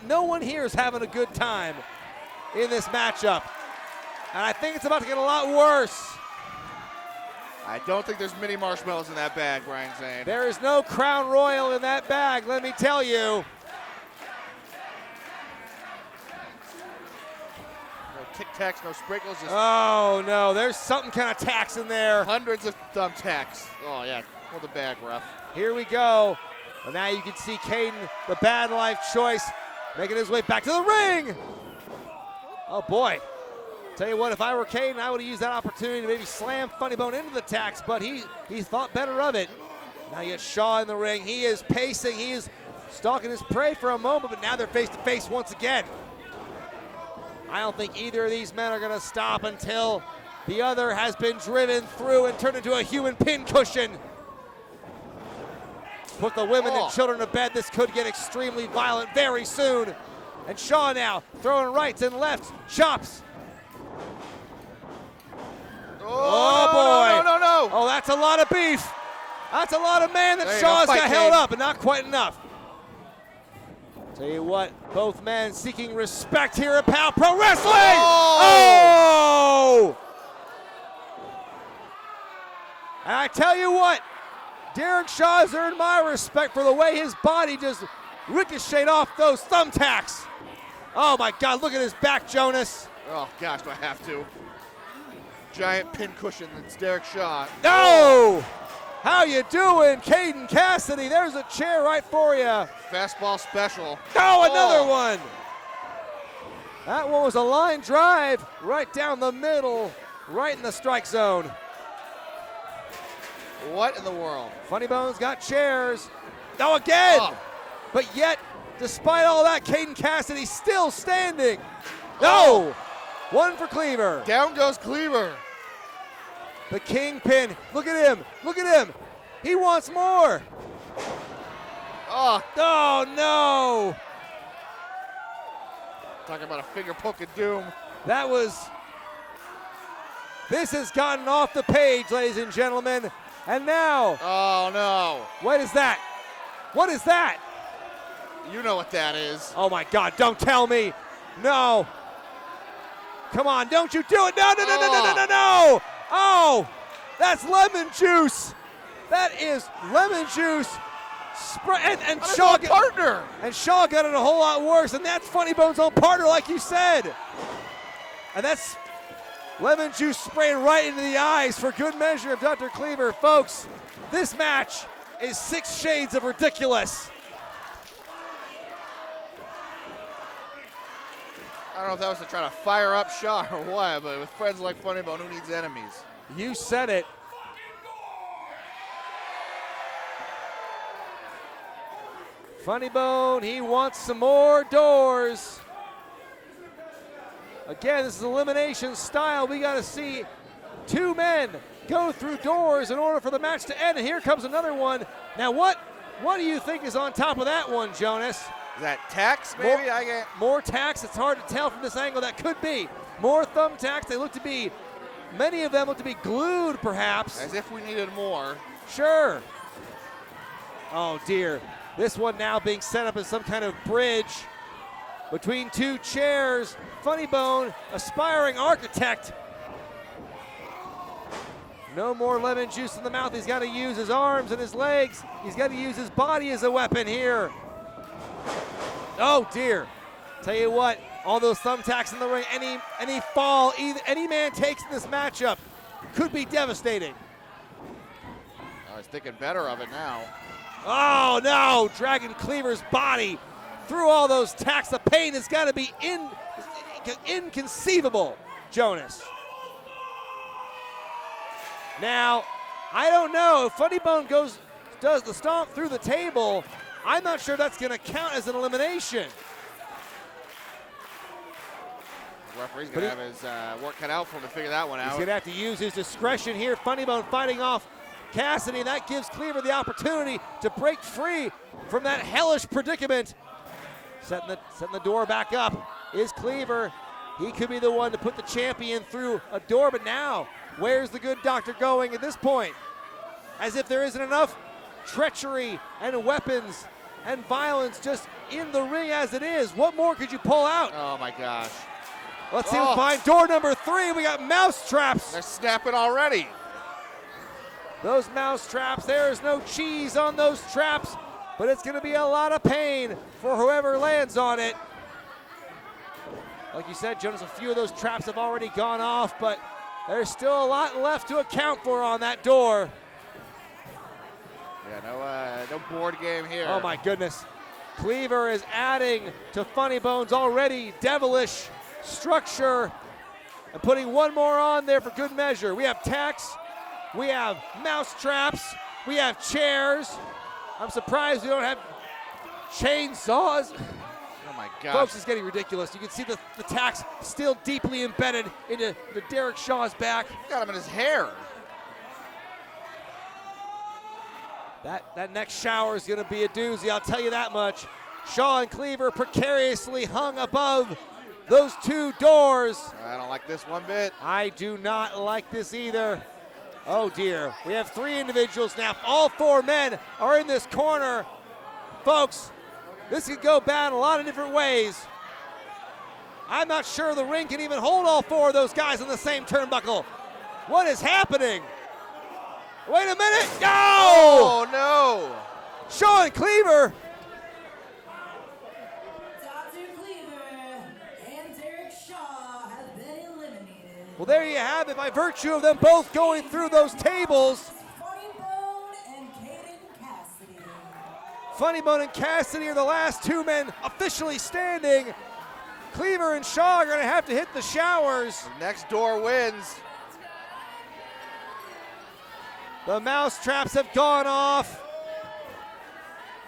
No one here is having a good time in this matchup. And I think it's about to get a lot worse. I don't think there's many marshmallows in that bag, Brian's saying. There is no Crown Royal in that bag, let me tell you. Tic Tacs, no sprinkles. Just oh no, there's something kind of tax in there. Hundreds of thumbtacks. Oh yeah, pull the bag, ref. Here we go. And now you can see Caden, the bad life choice, making his way back to the ring. Oh boy. Tell you what, if I were Caden, I would have used that opportunity to maybe slam Funnybone into the tax, but he thought better of it. Now you get Shaw in the ring. He is pacing. He is stalking his prey for a moment, but now they're face to face once again. I don't think either of these men are going to stop until the other has been driven through and turned into a human pincushion. Put the women and children to bed. This could get extremely violent very soon. And Shaw now throwing rights and lefts, chops. Oh boy. No, no, no. Oh, that's a lot of beef. That's a lot of man that Shaw's got held up, but not quite enough. Tell you what, both men seeking respect here at PAL Pro Wrestling. Oh! And I tell you what, Derrick Shaw's earned my respect for the way his body just ricocheted off those thumbtacks. Oh my God, look at his back, Jonas. Oh, gosh, do I have to? Giant pin cushion. That's Derrick Shaw. No! How you doing, Caden Cassidy? There's a chair right for you. Fastball special. Oh, another one. That one was a line drive right down the middle, right in the strike zone. What in the world? Funnybone's got chairs. No, again! Oh. But yet, despite all that, Caden Cassidy still standing. No! One for Kliever. Down goes Kliever. The kingpin. Look at him. Look at him. He wants more. Oh, no. Talking about a finger poke of doom. This has gotten off the page, ladies and gentlemen. And now. Oh, no. What is that? What is that? You know what that is. Oh, my God. Don't tell me. No. Come on. Don't you do it. No. Oh, that's lemon juice. That is lemon juice. And Shaw partner. And Shaw got it a whole lot worse, and that's Funnybone's own partner, like you said. And that's lemon juice spraying right into the eyes for good measure of Dr. Kliever. Folks, this match is 6 shades of ridiculous. I don't know if that was to try to fire up Shaw or what, but with friends like Funnybone, who needs enemies? You said it. Funnybone, he wants some more doors. Again, this is elimination style. We got to see 2 men go through doors in order for the match to end. And here comes another one. Now, what do you think is on top of that one, Jonas? Is that tacks, maybe? More tacks. It's hard to tell from this angle. That could be. More thumbtacks. They look to be, many of them look to be glued, perhaps. As if we needed more. Sure. Oh, dear. This one now being set up as some kind of bridge between 2 chairs. Funnybone, aspiring architect. No more lemon juice in the mouth. He's got to use his arms and his legs. He's got to use his body as a weapon here. Oh, dear. Tell you what, all those thumbtacks in the ring, any fall any man takes in this matchup could be devastating. I was thinking better of it now. Oh, no, dragging Kliever's body through all those tacks. The pain has got to be inconceivable, Jonas. Now, I don't know if Funnybone does the stomp through the table. I'm not sure that's going to count as an elimination. The referee's going to have his work cut out for him to figure that one out. He's going to have to use his discretion here. Funnybone fighting off Cassidy, and that gives Kliever the opportunity to break free from that hellish predicament. Setting the door back up is Kliever. He could be the one to put the champion through a door, but now, where's the good doctor going at this point? As if there isn't enough treachery and weapons and violence just in the ring as it is. What more could you pull out? Oh, my gosh. Let's see what's behind door number 3. We got mouse traps. They're snapping already. Those mouse traps, there is no cheese on those traps, but it's going to be a lot of pain for whoever lands on it. Like you said, Jonas, a few of those traps have already gone off, but there's still a lot left to account for on that door. Yeah, no board game here. Oh, my goodness. Kliever is adding to Funnybone's already devilish structure and putting one more on there for good measure. We have tacks. We have mouse traps. We have chairs. I'm surprised we don't have chainsaws. Oh, my gosh. Folks, it's getting ridiculous. You can see the tacks still deeply embedded into Derrick Shaw's back. Got him in his hair. That next shower is going to be a doozy, I'll tell you that much. Shaw and Kliever precariously hung above those 2 doors. I don't like this one bit. I do not like this either. Oh, dear. We have 3 individuals now. All 4 men are in this corner. Folks, this could go bad in a lot of different ways. I'm not sure the ring can even hold all 4 of those guys on the same turnbuckle. What is happening? Wait a minute. No! Oh, no. Shaw and Kliever. Dr. Kliever and Derrick Shaw have been Well, there you have it, by virtue of them both going through those tables. Funnybone and Cassidy are the last two men officially standing. Kliever and Shaw are going to have to hit the showers. The next door wins. The mouse traps have gone off.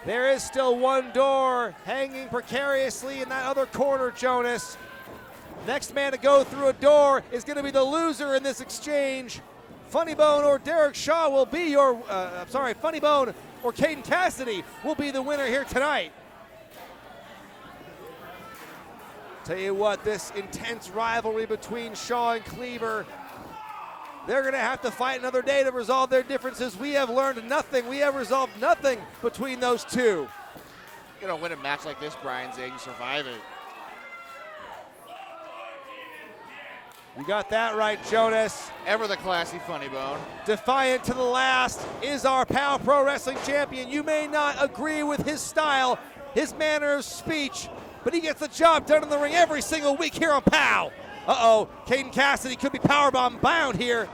There is still one door hanging precariously in that other corner, Jonas. Next man to go through a door is going to be the loser in this exchange. Funnybone or Derrick Shaw will be your, Funnybone or Caden Cassidy will be the winner here tonight. Tell you what, this intense rivalry between Shaw and Kliever, they're going to have to fight another day to resolve their differences. We have learned nothing. We have resolved nothing between those two. You're going to win a match like this, Brian Zane. You survive it. You got that right, Jonas. Ever the classy Funnybone. Defiant to the last is our POW Pro Wrestling champion. You may not agree with his style, his manner of speech, but he gets the job done in the ring every single week here on POW. Uh-oh, Caden Cassidy could be powerbomb bound here.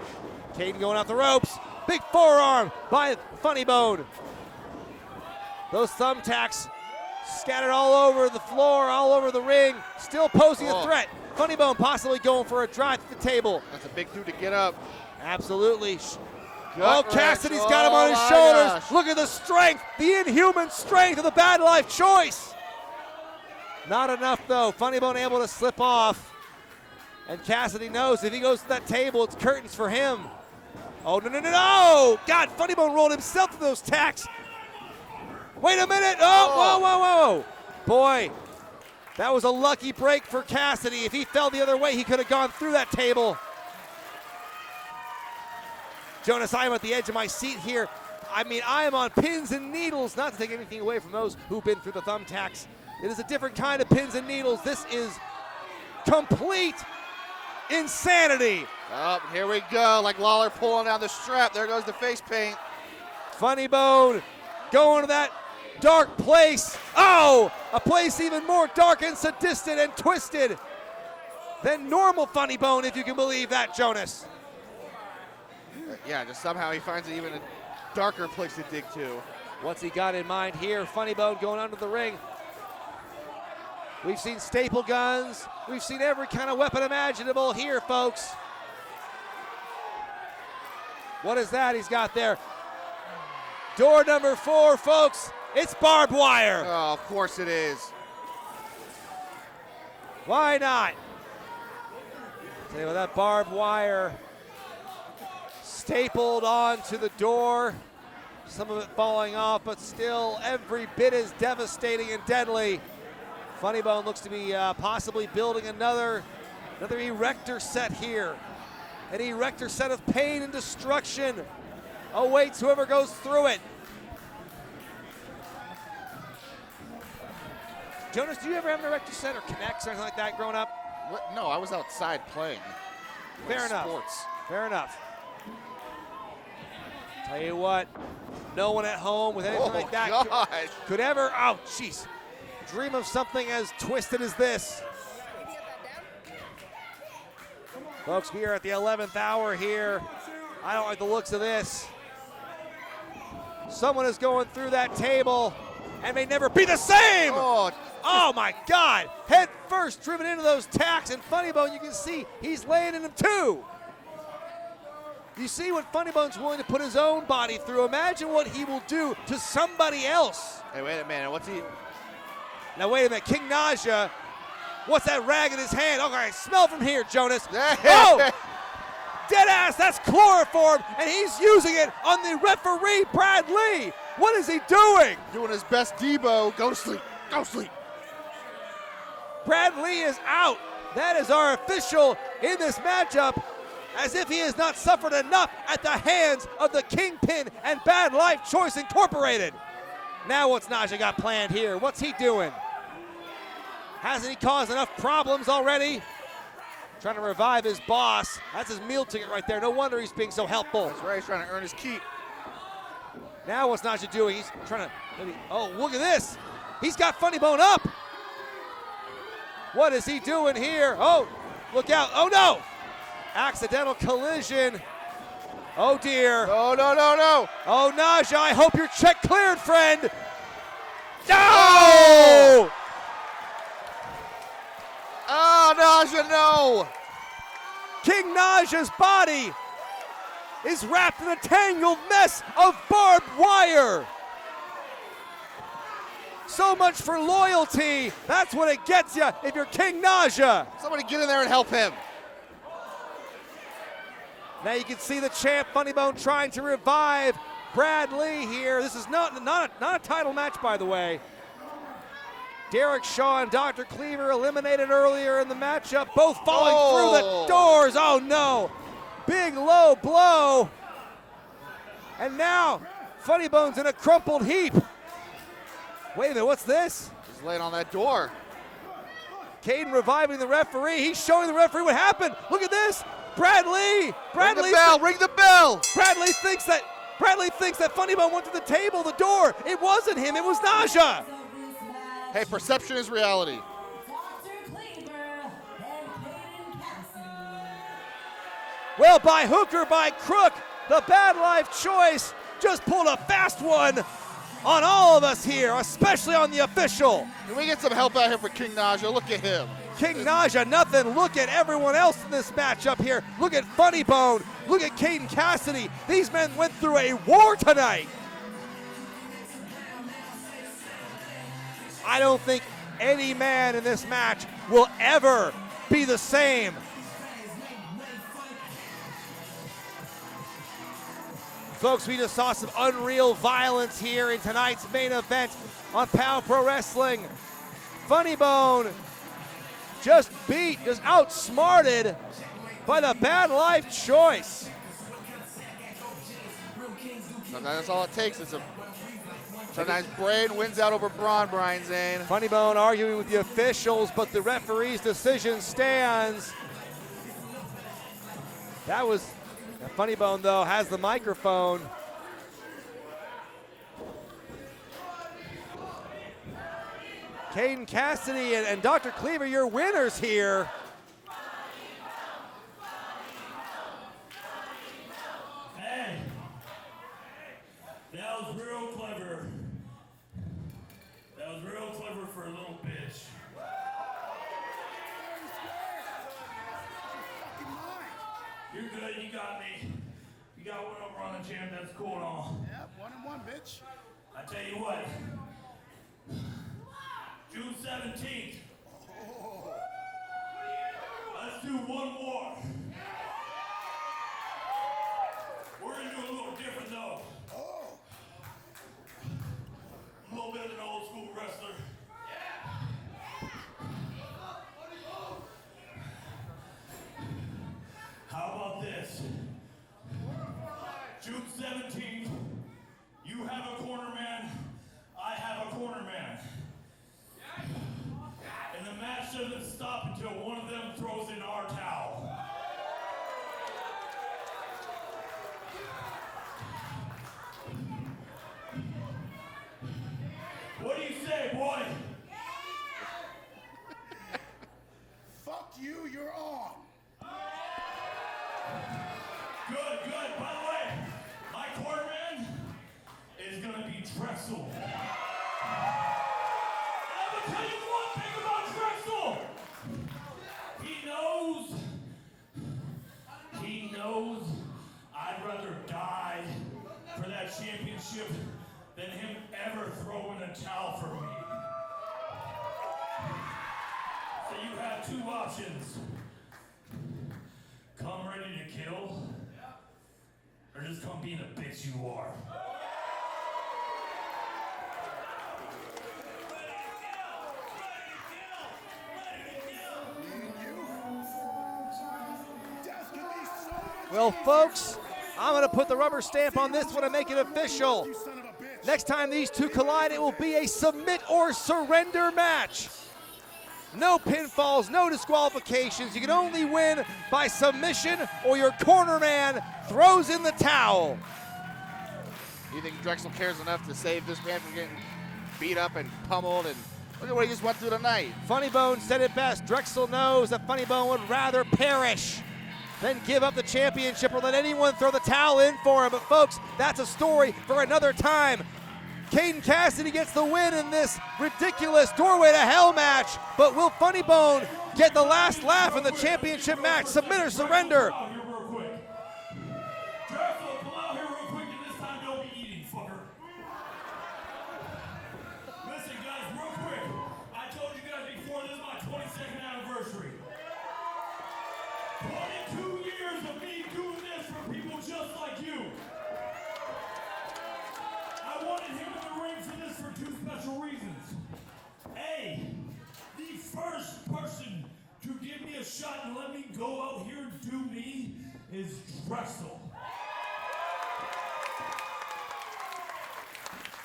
Caden going off the ropes. Big forearm by Funnybone. Those thumbtacks scattered all over the floor, all over the ring, still posing a threat. Funnybone possibly going for a drive to the table. That's a big dude to get up. Absolutely. Gut Cassidy's wrench. got him on his my shoulders. gosh. Look at the strength, the inhuman strength of the Bad Life Choice. Not enough though. Funnybone able to slip off. And Cassidy knows if he goes to that table, it's curtains for him. Oh, no. God, Funnybone rolled himself to those tacks. Wait a minute. Oh, whoa. Boy, that was a lucky break for Cassidy. If he fell the other way, he could have gone through that table. Jonas, I am at the edge of my seat here. I mean, I am on pins and needles, not to take anything away from those who've been through the thumbtacks. It is a different kind of pins and needles. This is complete insanity. Oh, here we go, like Lawler pulling down the strap. There goes the face paint. Funnybone going to that dark place. Oh, a place even more dark and sadistic and twisted than normal Funnybone, if you can believe that, Jonas. Yeah, just somehow he finds even a darker place to dig to. What's he got in mind here? Funnybone going under the ring. We've seen staple guns. We've seen every kind of weapon imaginable here, folks. What is that he's got there? Door number 4, folks. It's barbed wire. Oh, of course it is. Why not? Tell you what, that barbed wire stapled onto the door. Some of it falling off, but still every bit as devastating and deadly. Funnybone looks to be possibly building another erector set here. An erector set of pain and destruction awaits whoever goes through it. Jonas, do you ever have an erector set or connects or anything like that growing up? What? No, I was outside playing. Fair enough. Sports. Fair enough. Tell you what, no one at home with anything like that could ever, dream of something as twisted as this. Folks, we are at the 11th hour here. I don't like the looks of this. Someone is going through that table and may never be the same. Oh my God. Head first driven into those tacks, and Funnybone, you can see he's laying in them too. You see what Funnybone's willing to put his own body through. Imagine what he will do to somebody else. Hey, wait a minute. What's he? Now, wait a minute. King Naja, what's that rag in his hand? Okay, smell from here, Jonas. Oh! Dead ass, that's chloroform, and he's using it on the referee, Brad Lee. What is he doing? Doing his best Debo. Go to sleep. Go to sleep. Brad Lee is out. That is our official in this matchup, as if he has not suffered enough at the hands of the Kingpin and Bad Life Choice Incorporated. Now what's Naja got planned here? What's he doing? Hasn't he caused enough problems already? Trying to revive his boss. That's his meal ticket right there. No wonder he's being so helpful. That's right, he's trying to earn his keep. Now what's Naja doing? He's trying to maybe, oh, look at this. He's got Funnybone up. What is he doing here? Oh, look out. Oh, no. Accidental collision. Oh dear. No, no, no, no. Oh, Naja, I hope your check cleared, friend. No! Oh, Naja, no. King Naja's body is wrapped in a tangled mess of barbed wire. So much for loyalty. That's what it gets you if you're King Naja. Somebody get in there and help him. Now you can see the champ Funnybone trying to revive Bradley here. This is not a title match, by the way. Derrick Shaw and Dr. Kliever eliminated earlier in the matchup, both falling through the doors. Oh no, big low blow. And now Funnybone's in a crumpled heap. Wait a minute, what's this? He's laying on that door. Caden reviving the referee. He's showing the referee what happened. Look at this. Bradley. Ring the bell. Ring the bell. Bradley thinks that Funnybone went to the table, the door. It wasn't him. It was Naja. Hey, perception is reality. Well, by hook or by crook, the Bad Life Choice just pulled a fast one on all of us here, especially on the official. Can we get some help out here for King Naja? Look at him. King Naja, nothing. Look at everyone else in this matchup here. Look at Funnybone. Look at Caden Cassidy. These men went through a war tonight. I don't think any man in this match will ever be the same. Folks, we just saw some unreal violence here in tonight's main event on POW Pro Wrestling. Funnybone just outsmarted by the Bad Life Choice. Sometimes that's all it takes. Sometimes brain wins out over brawn, Brian Zane. Funnybone arguing with the officials, but the referee's decision stands. Funnybone, though, has the microphone. Caden Cassidy and Dr. Kliever, your winners here. Hey, that was real clever. That was real clever for a little bitch. You're good, you got me. You got one over on the champ, that's cool and all. Yep, 1-1, bitch. I tell you what. June 17th. Let's do one more. We're gonna do a little different though. A little bit of an old school wrestler. How about this? June 17th, you have a corner man, I have a corner man. And the match doesn't stop until one of them throws in our towel. What do you say, boy? Fuck you, you're on. Good, good. By the way, my corner man is gonna be Drexl. I'm gonna tell you one thing about Drexl. He knows I'd rather die for that championship than him ever throwing a towel for me. So you have two options. Come ready to kill, or just come being the bitch you are. Well, folks, I'm going to put the rubber stamp on this one and make it official. Next time these two collide, it will be a submit or surrender match. No pinfalls, no disqualifications. You can only win by submission or your corner man throws in the towel. Do you think Drexl cares enough to save this man from getting beat up and pummeled? And look at what he just went through tonight. Funnybone said it best. Drexl knows that Funnybone would rather perish then give up the championship or let anyone throw the towel in for him. But folks, that's a story for another time. Caden Cassidy gets the win in this ridiculous doorway to hell match. But will Funnybone get the last laugh in the championship match? Submit or surrender. Drexl, come out here real quick, and this time don't be eating, fucker. Listen, guys, real quick. I told you guys before, this is my 22nd anniversary. 22 years of me doing this for people just like you. I wanted him in the ring for this for two special reasons. A, the first person to give me a shot and let me go out here and do me is Drexl.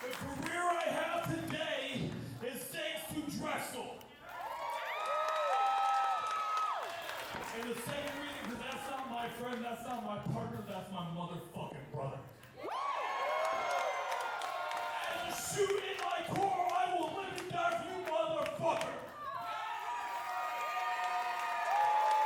The career I have today is thanks to Drexl. And the second reason, because that's not my friend, that's not my partner, that's my motherfucking brother. And to shoot in my core, I